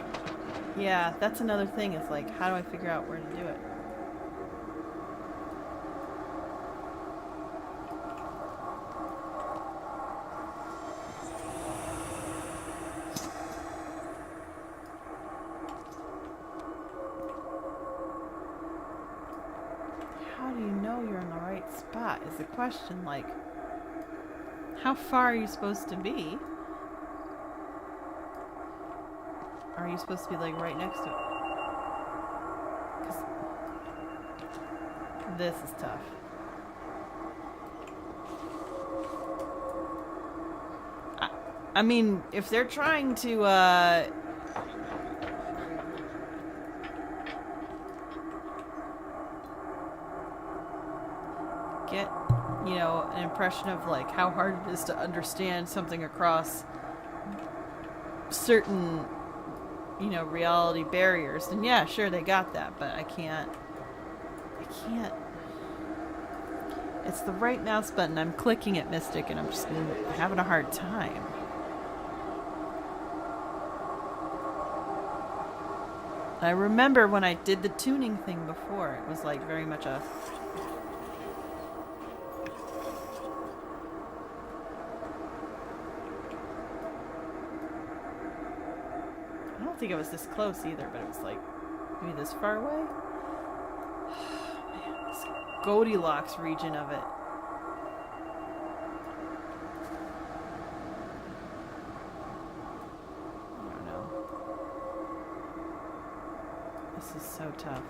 Yeah, that's another thing. It's like, how do I figure out where to do it? How do you know you're in the right spot is the question. Like, how far are you supposed to be? Are you supposed to be, like, right next to it? 'Cause this is tough. I mean, if they're trying to, get, you know, an impression of, like, how hard it is to understand something across certain, you know, reality barriers, then yeah, sure, they got that, but I can't. It's the right mouse button. I'm clicking it, Mystic, and I'm just having a hard time. I remember when I did the tuning thing before, it was like very much a... I don't think it was this close either, but it was like maybe this far away. Man, this Goldilocks region of it. I don't know. This is so tough.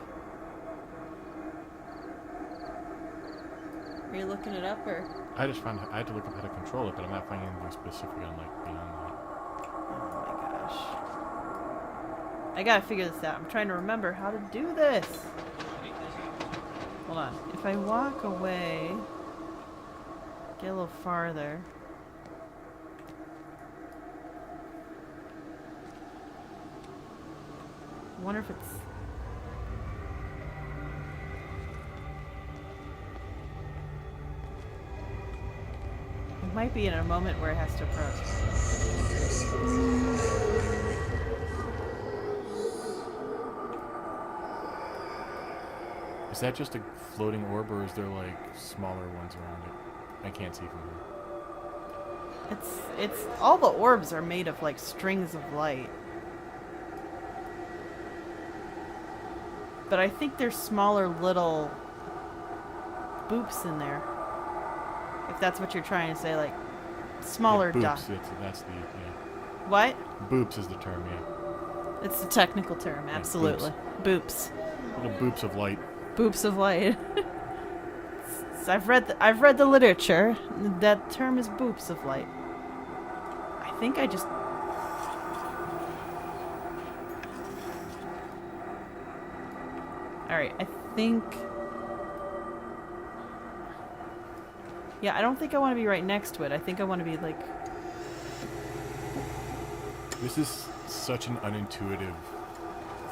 Are you looking it up or? I just found I had to look up how to control it, but I'm not finding anything specific on like beyond that. Oh my gosh. I gotta figure this out. I'm trying to remember how to do this. Hold on. If I walk away, get a little farther. I wonder if it's... It might be in a moment where it has to approach. Is that just a floating orb, or is there like smaller ones around it? I can't see from here. It's all the orbs are made of like strings of light. But I think there's smaller little boops in there. If that's what you're trying to say, like smaller yeah, dots. boops, that's the yeah. What? Boops is the term, yeah. It's the technical term, absolutely. Boops. Little boops of light. Boops of light. I've read the literature. That term is boops of light. I think I just... Alright, I think... Yeah, I don't think I want to be right next to it. I think I want to be like... This is such an unintuitive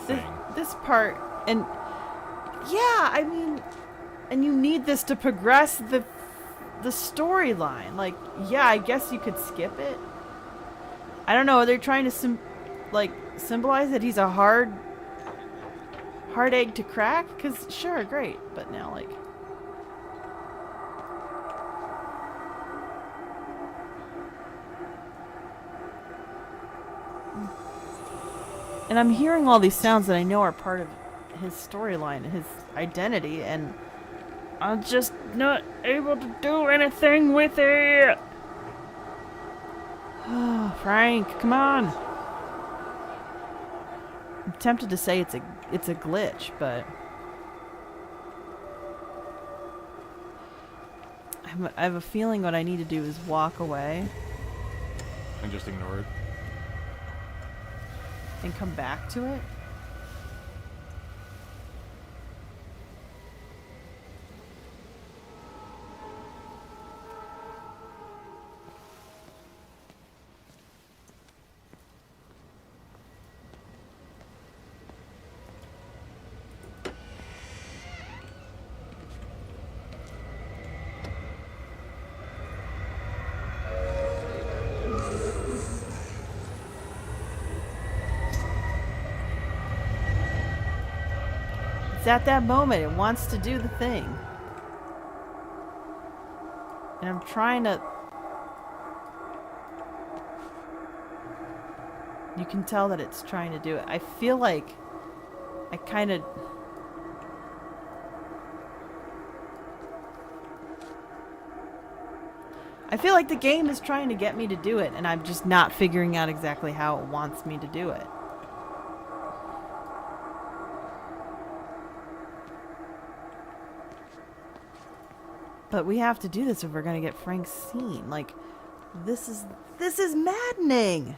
thing. This part, and... Yeah, I mean... And you need this to progress the storyline. Like, yeah, I guess you could skip it. I don't know. They're trying to symbolize that he's a hard egg to crack. Cause sure, great, but now like. And I'm hearing all these sounds that I know are part of his storyline, his identity, and I'm just not able to do anything with it. Oh, Frank, come on. I'm tempted to say it's a glitch, but I have a feeling what I need to do is walk away And just ignore it. and come back to it. It's at that moment. It wants to do the thing. And I'm trying to... You can tell that it's trying to do it. I feel like I kind of... I feel like the game is trying to get me to do it, and I'm just not figuring out exactly how it wants me to do it. But we have to do this if we're gonna get Frank's scene. Like, this is maddening.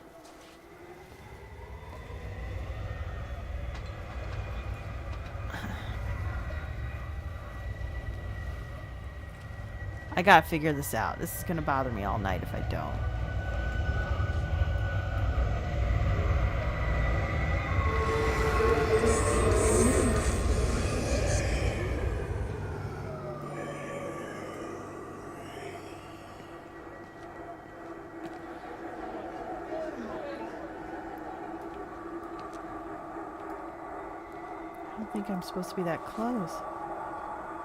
I gotta figure this out. This is gonna bother me all night if I don't. I don't think I'm supposed to be that close.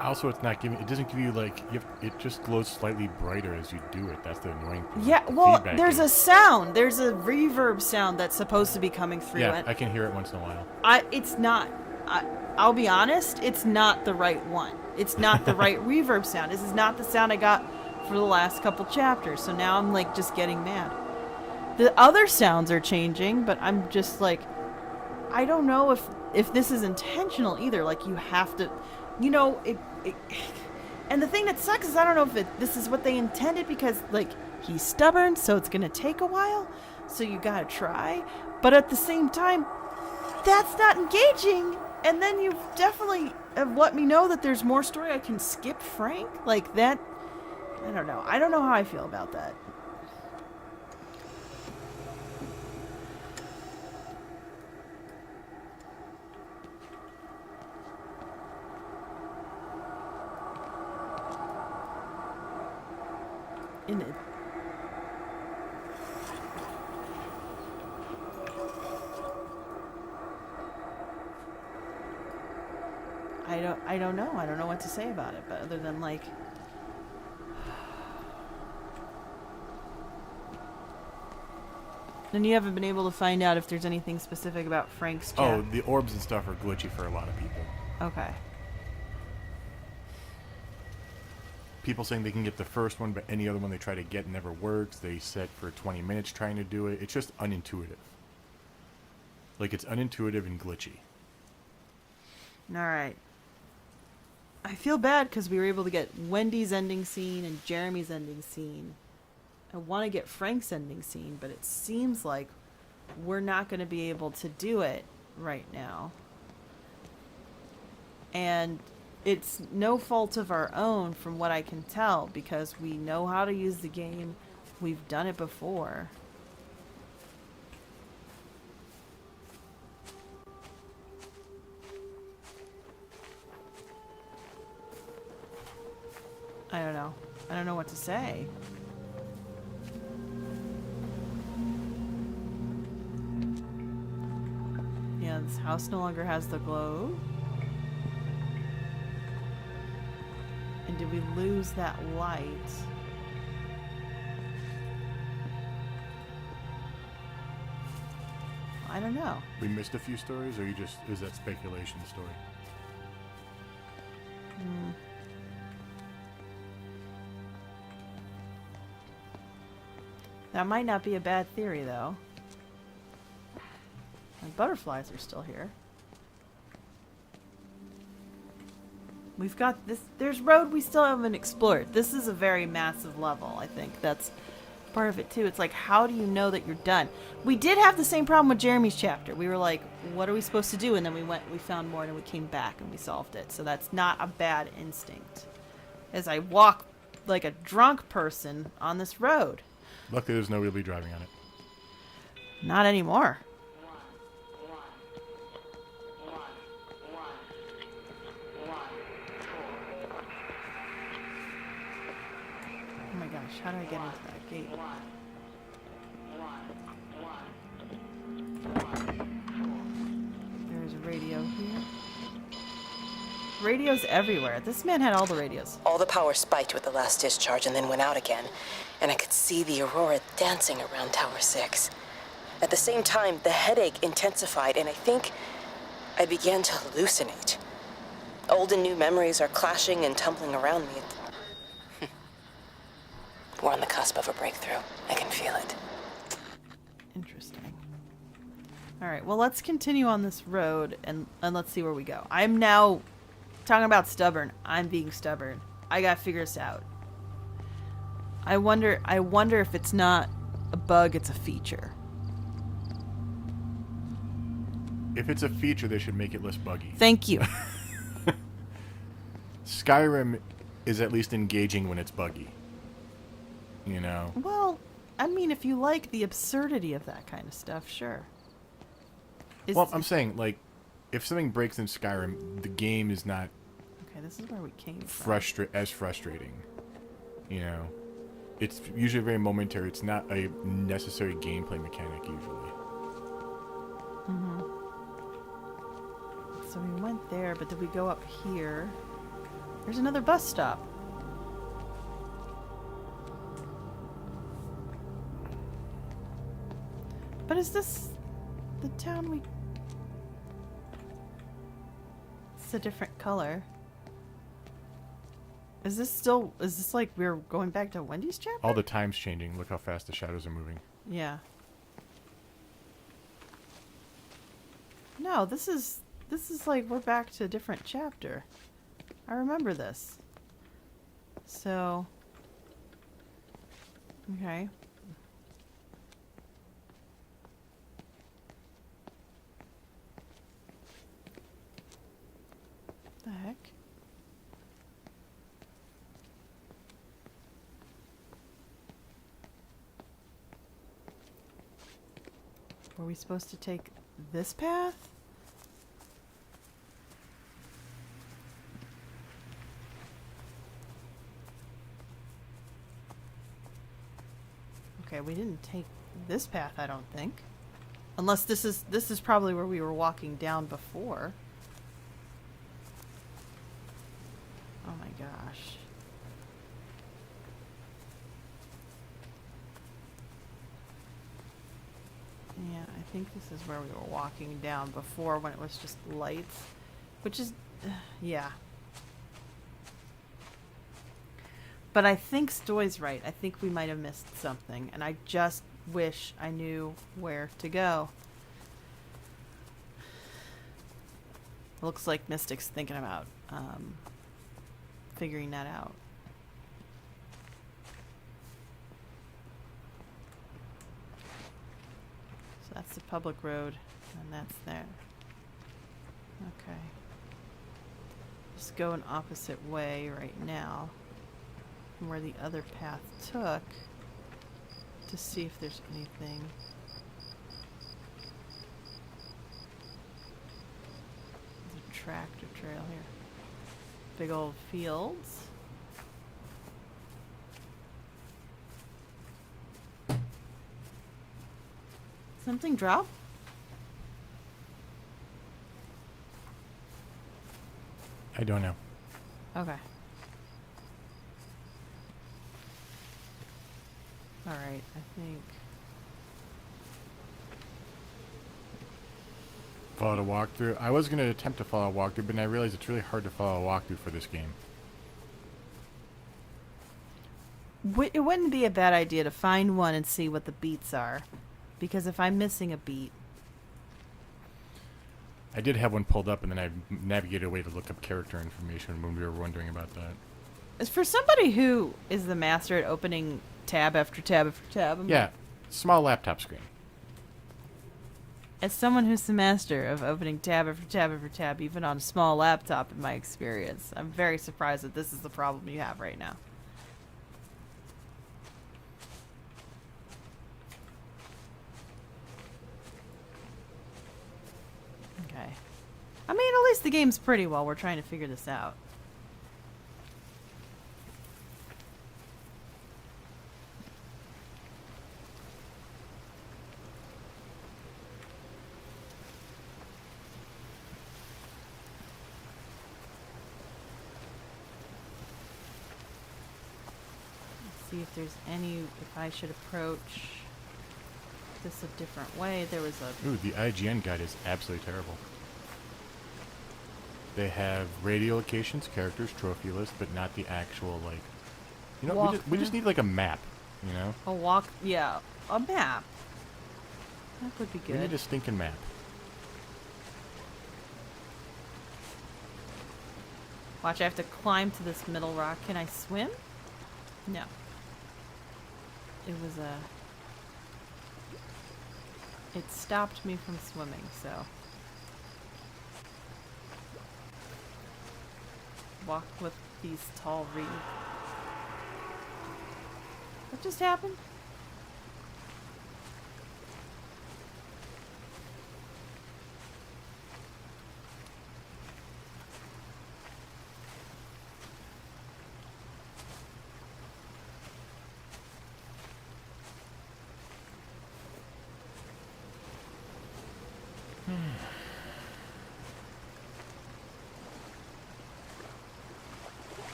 Also, it's not giving. It doesn't give you like. It just glows slightly brighter as you do it. That's the annoying thing. Yeah, The well, feedback there's is- a sound. There's a reverb sound that's supposed to be coming through. Yeah, and I can hear it once in a while. It's not. I'll be honest. It's not the right one. It's not the right reverb sound. This is not the sound I got for the last couple chapters. So now I'm like just getting mad. The other sounds are changing, but I'm just like, I don't know if this is intentional either. Like you have to, you know, and the thing that sucks is I don't know if this is what they intended because like he's stubborn, so it's gonna take a while. So you gotta try, but at the same time, that's not engaging. And then you definitely have let me know that there's more story I can skip Frank. Like that, I don't know. I don't know how I feel about that. In it. I don't know. I don't know what to say about it, but other than like then you haven't been able to find out if there's anything specific about Frank's chat. Oh, the orbs and stuff are glitchy for a lot of people. Okay. People saying they can get the first one, but any other one they try to get never works. They set for 20 minutes trying to do it. It's just unintuitive. Like, it's unintuitive and glitchy. Alright. I feel bad because we were able to get Wendy's ending scene and Jeremy's ending scene. I want to get Frank's ending scene, but it seems like we're not going to be able to do it right now. And it's no fault of our own from what I can tell because we know how to use the game. We've done it before. I don't know. I don't know what to say. Yeah, this house no longer has the glow. And did we lose that light? I don't know. We missed a few stories, or is that speculation story? That might not be a bad theory, though. My butterflies are still here. We've got this. There's road we still haven't explored. This is a very massive level, I think. That's part of it, too. It's like, how do you know that you're done? We did have the same problem with Jeremy's chapter. We were like, what are we supposed to do? And then we found more, and we came back, and we solved it. So that's not a bad instinct. As I walk like a drunk person on this road. Luckily, there's nobody driving on it. Not anymore. Oh my gosh, how do I get into that gate? radios everywhere. This man had all the radios. All the power spiked with the last discharge and then went out again, and I could see the aurora dancing around Tower 6. At the same time, the headache intensified, and I think I began to hallucinate. Old and new memories are clashing and tumbling around me. We're on the cusp of a breakthrough. I can feel it. Interesting. All right, well, let's continue on this road and let's see where we go. I'm now talking about stubborn. I'm being stubborn. I gotta figure this out. I wonder if it's not a bug, it's a feature. If it's a feature, they should make it less buggy. Thank you. Skyrim is at least engaging when it's buggy. You know? Well, I mean, if you like the absurdity of that kind of stuff, sure. Well, I'm saying, like, if something breaks in Skyrim, the game is not... Okay, this is where we came from. As frustrating. You know? It's usually very momentary. It's not a necessary gameplay mechanic, usually. Mm-hmm. So we went there, but did we go up here? There's another bus stop. But is this the town we... It's a different color. Is this like we're going back to Wendy's chapter? All the time's changing. Look how fast the shadows are moving. Yeah. No, this is like we're back to a different chapter. I remember this. So... Okay. The heck? Were we supposed to take this path? Okay, we didn't take this path, I don't think. Unless this is probably where we were walking down before. Oh my gosh. Yeah, I think this is where we were walking down before when it was just lights. Which is... yeah. But I think Stoy's right. I think we might have missed something. And I just wish I knew where to go. Looks like Mystic's thinking about figuring that out. So that's the public road, and that's there. Okay. Just go an opposite way right now from where the other path took to see if there's anything. There's a tractor trail here. Big old fields. Something drop? I don't know. Okay. Alright, I think... Follow the walkthrough. I was going to attempt to follow a walkthrough, but then I realized it's really hard to follow a walkthrough for this game. It wouldn't be a bad idea to find one and see what the beats are. Because if I'm missing a beat... I did have one pulled up, and then I navigated a way to look up character information when we were wondering about that. As for somebody who is the master at opening tab after tab after tab... Yeah, small laptop screen. As someone who's the master of opening tab after tab after tab, even on a small laptop in my experience, I'm very surprised that this is the problem you have right now. Okay. I mean, at least the game's pretty while we're trying to figure this out. see if there's if I should approach this a different way. There was a... Ooh, the IGN guide is absolutely terrible. They have radio locations, characters, trophy list, but not the actual, like... You know, we just need, like, a map, you know? A map. That would be good. We need a stinking map. Watch, I have to climb to this middle rock. Can I swim? No. It was It stopped me from swimming, so... Walk with these tall reeds. What just happened?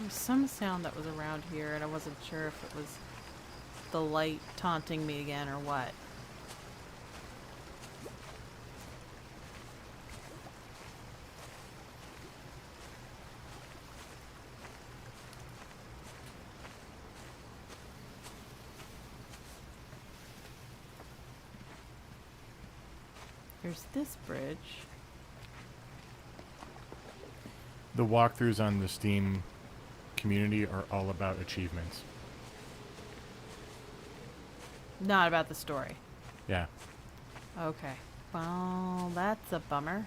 There's some sound that was around here, and I wasn't sure if it was the light taunting me again or what. There's this bridge. The walkthroughs on the Steam community are all about achievements. Not about the story. Yeah. Okay. Well, that's a bummer.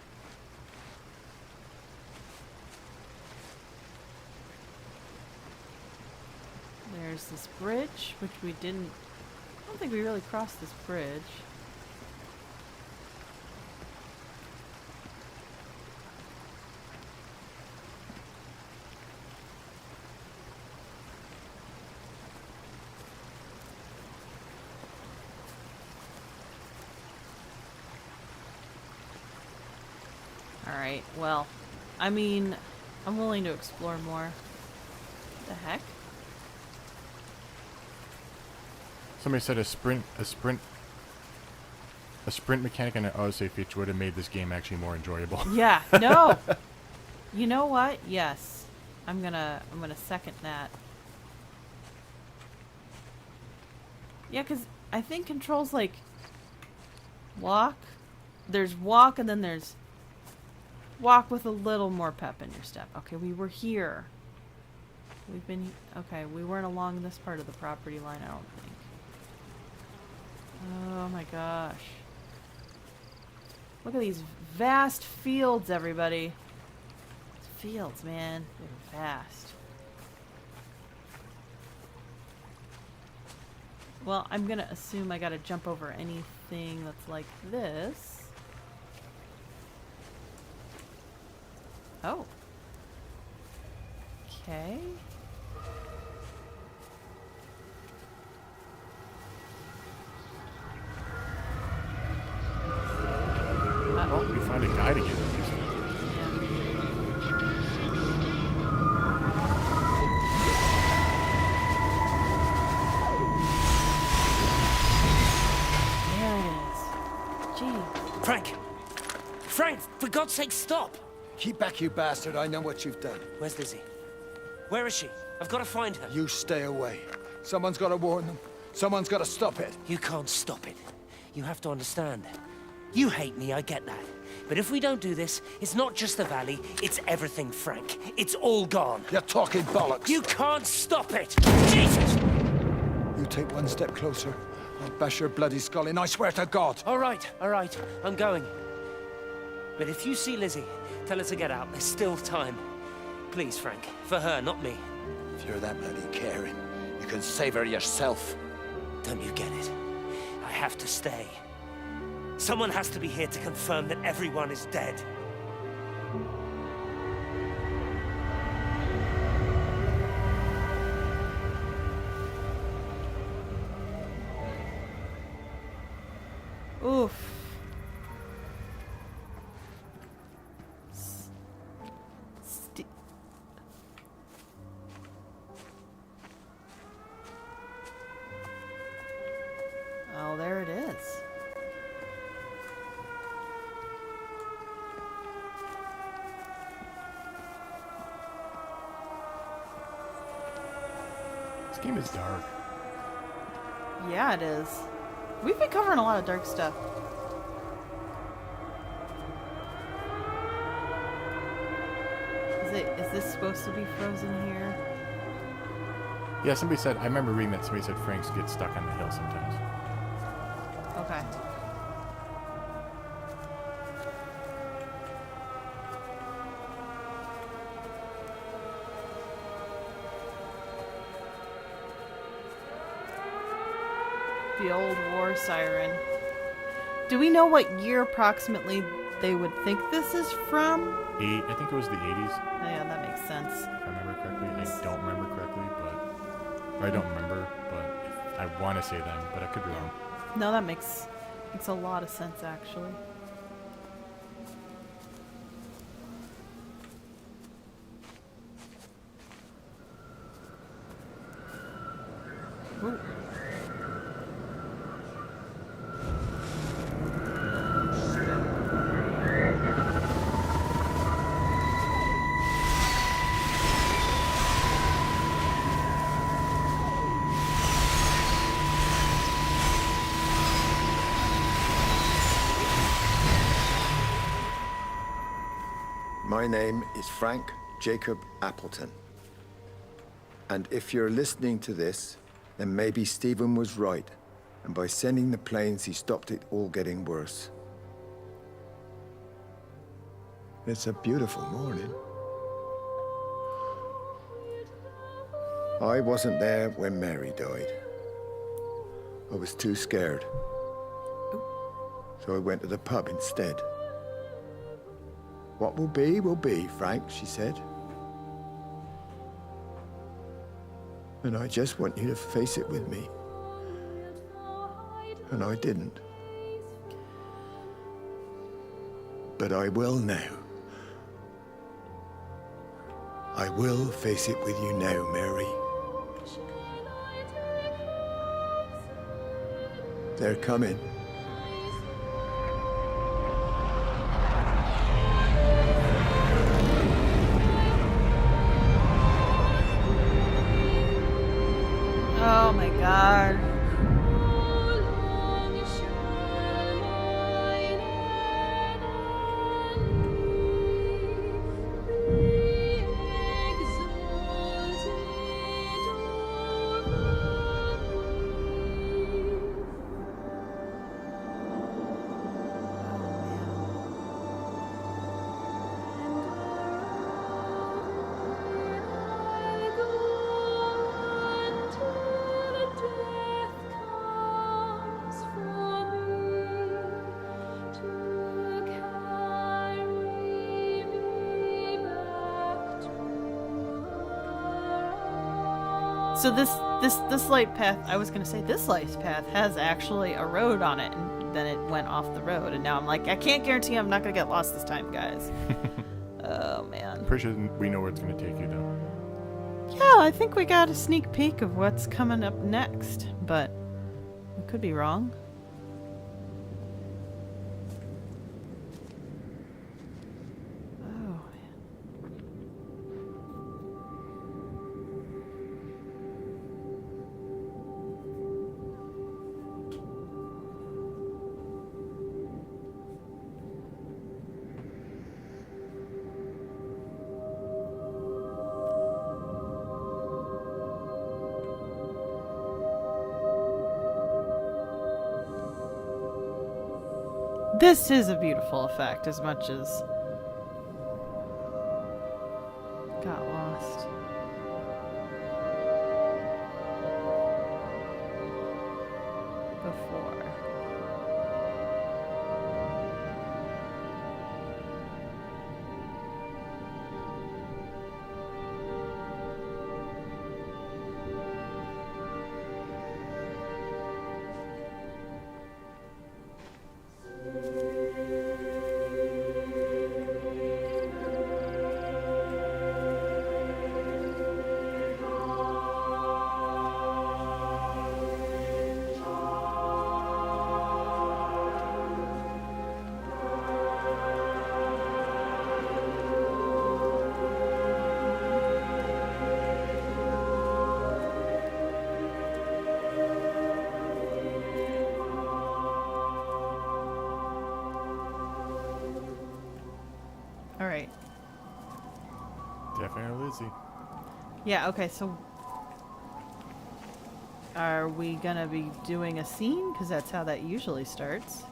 There's this bridge, which we didn't... I don't think we really crossed this bridge. Alright, well, I mean, I'm willing to explore more. What the heck? Somebody said a sprint mechanic and an autosave feature would have made this game actually more enjoyable. Yeah, no. You know what? Yes. I'm gonna second that. Yeah, 'cause I think controls like walk. There's walk and then there's walk with a little more pep in your step. Okay, we were here. We've been... Okay, we weren't along this part of the property line, I don't think. Oh my gosh. Look at these vast fields, everybody. Fields, man. They're vast. Well, I'm gonna assume I gotta jump over anything that's like this. Oh. Okay. Oh, we find a guide again. There it is. Gee. Frank! Frank, for God's sake, stop! Keep back, you bastard. I know what you've done. Where's Lizzie? Where is she? I've got to find her. You stay away. Someone's got to warn them. Someone's got to stop it. You can't stop it. You have to understand. You hate me, I get that. But if we don't do this, it's not just the valley, it's everything, Frank. It's all gone. You're talking bollocks. You can't stop it! Jesus! You take one step closer, I'll bash your bloody skull in, I swear to God. All right, I'm going. But if you see Lizzie, tell her to get out. There's still time. Please, Frank. For her, not me. If you're that bloody caring, you can save her yourself. Don't you get it? I have to stay. Someone has to be here to confirm that everyone is dead. Oof. Well, there it is. This game is dark. Yeah, it is. We've been covering a lot of dark stuff. Is this supposed to be frozen here? Yeah, somebody said, I remember reading that somebody said Franks get stuck on the hill sometimes. Okay. The old war siren. Do we know what year approximately they would think this is from? I think it was the 80s. Oh, yeah, that makes sense. If I remember correctly. I don't remember correctly, but... Or I don't remember, but I want to say then, but I could be wrong. No, that makes a lot of sense, actually. Ooh. My name is Frank Jacob Appleton. And if you're listening to this, then maybe Stephen was right. And by sending the planes, he stopped it all getting worse. It's a beautiful morning. I wasn't there when Mary died. I was too scared. So I went to the pub instead. What will be, Frank, she said. And I just want you to face it with me. And I didn't. But I will now. I will face it with you now, Mary. They're coming. Oh my god. So this light path, I was gonna say this light path has actually a road on it, and then it went off the road, and now I'm like, I can't guarantee I'm not gonna get lost this time, guys. Oh man. Pretty sure we know where it's gonna take you though. Yeah, I think we got a sneak peek of what's coming up next, but I could be wrong. This is a beautiful effect, as much as got lost. Before. busy. Yeah, okay, so are we gonna be doing a scene? Because that's how that usually starts.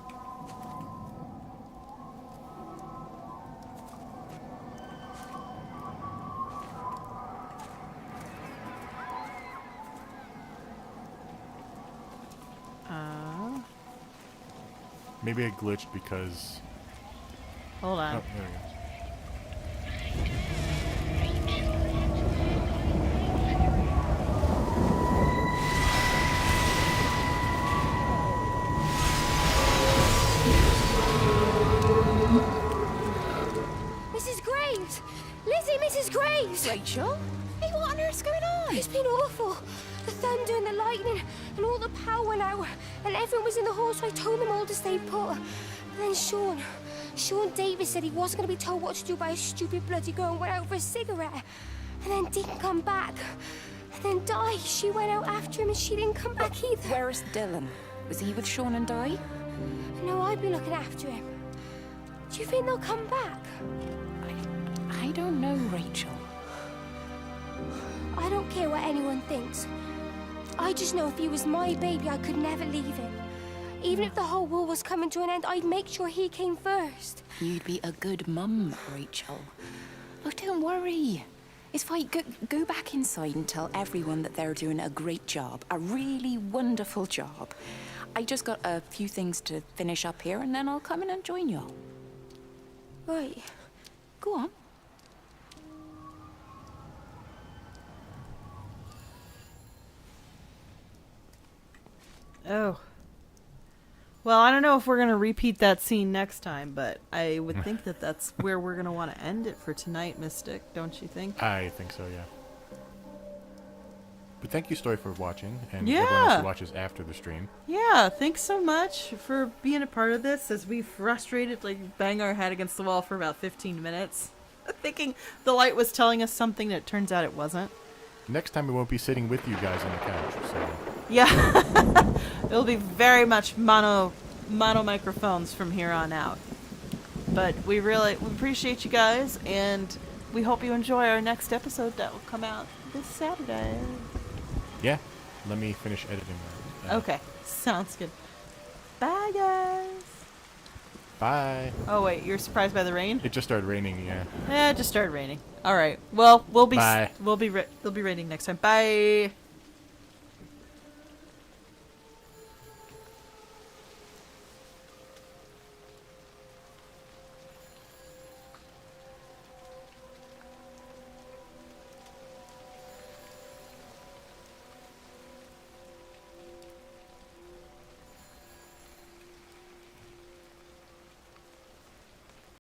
Maybe it glitched because... Hold on. Oh, there we go. Mrs. Graves! Lizzie, Mrs. Graves! Rachel? Hey, what on earth's going on? It's been awful. The thunder and the lightning and all the power went out. And everyone was in the hall, so I told them all to stay put. And then Sean Davis said he wasn't going to be told what to do by a stupid bloody girl and went out for a cigarette. And then didn't come back. And then Di, she went out after him and she didn't come back either. Where's Dylan? Was he with Sean and Di? No, I've been looking after him. Do you think they'll come back? I don't know, Rachel. I don't care what anyone thinks. I just know if he was my baby, I could never leave him. Even if the whole world was coming to an end, I'd make sure he came first. You'd be a good mum, Rachel. Oh, don't worry. It's fine. Go back inside and tell everyone that they're doing a great job. A really wonderful job. I just got a few things to finish up here, and then I'll come in and join you. Right. Go on. Oh. Well, I don't know if we're going to repeat that scene next time, but I would think that that's where we're going to want to end it for tonight, Mystic, don't you think? I think so, yeah. But thank you, Story, for watching, and Yeah. everyone else who watches after the stream. Yeah, thanks so much for being a part of this as we frustrated, bang our head against the wall for about 15 minutes, thinking the light was telling us something that turns out it wasn't. Next time we won't be sitting with you guys on the couch, so... Yeah, it'll be very much mono microphones from here on out. But we appreciate you guys, and we hope you enjoy our next episode that will come out this Saturday. Yeah, let me finish editing that. Okay, sounds good. Bye, guys. Bye. Oh wait, you're surprised by the rain? It just started raining, yeah. Yeah, it just started raining. All right. Well, we'll be Bye. raining next time. Bye.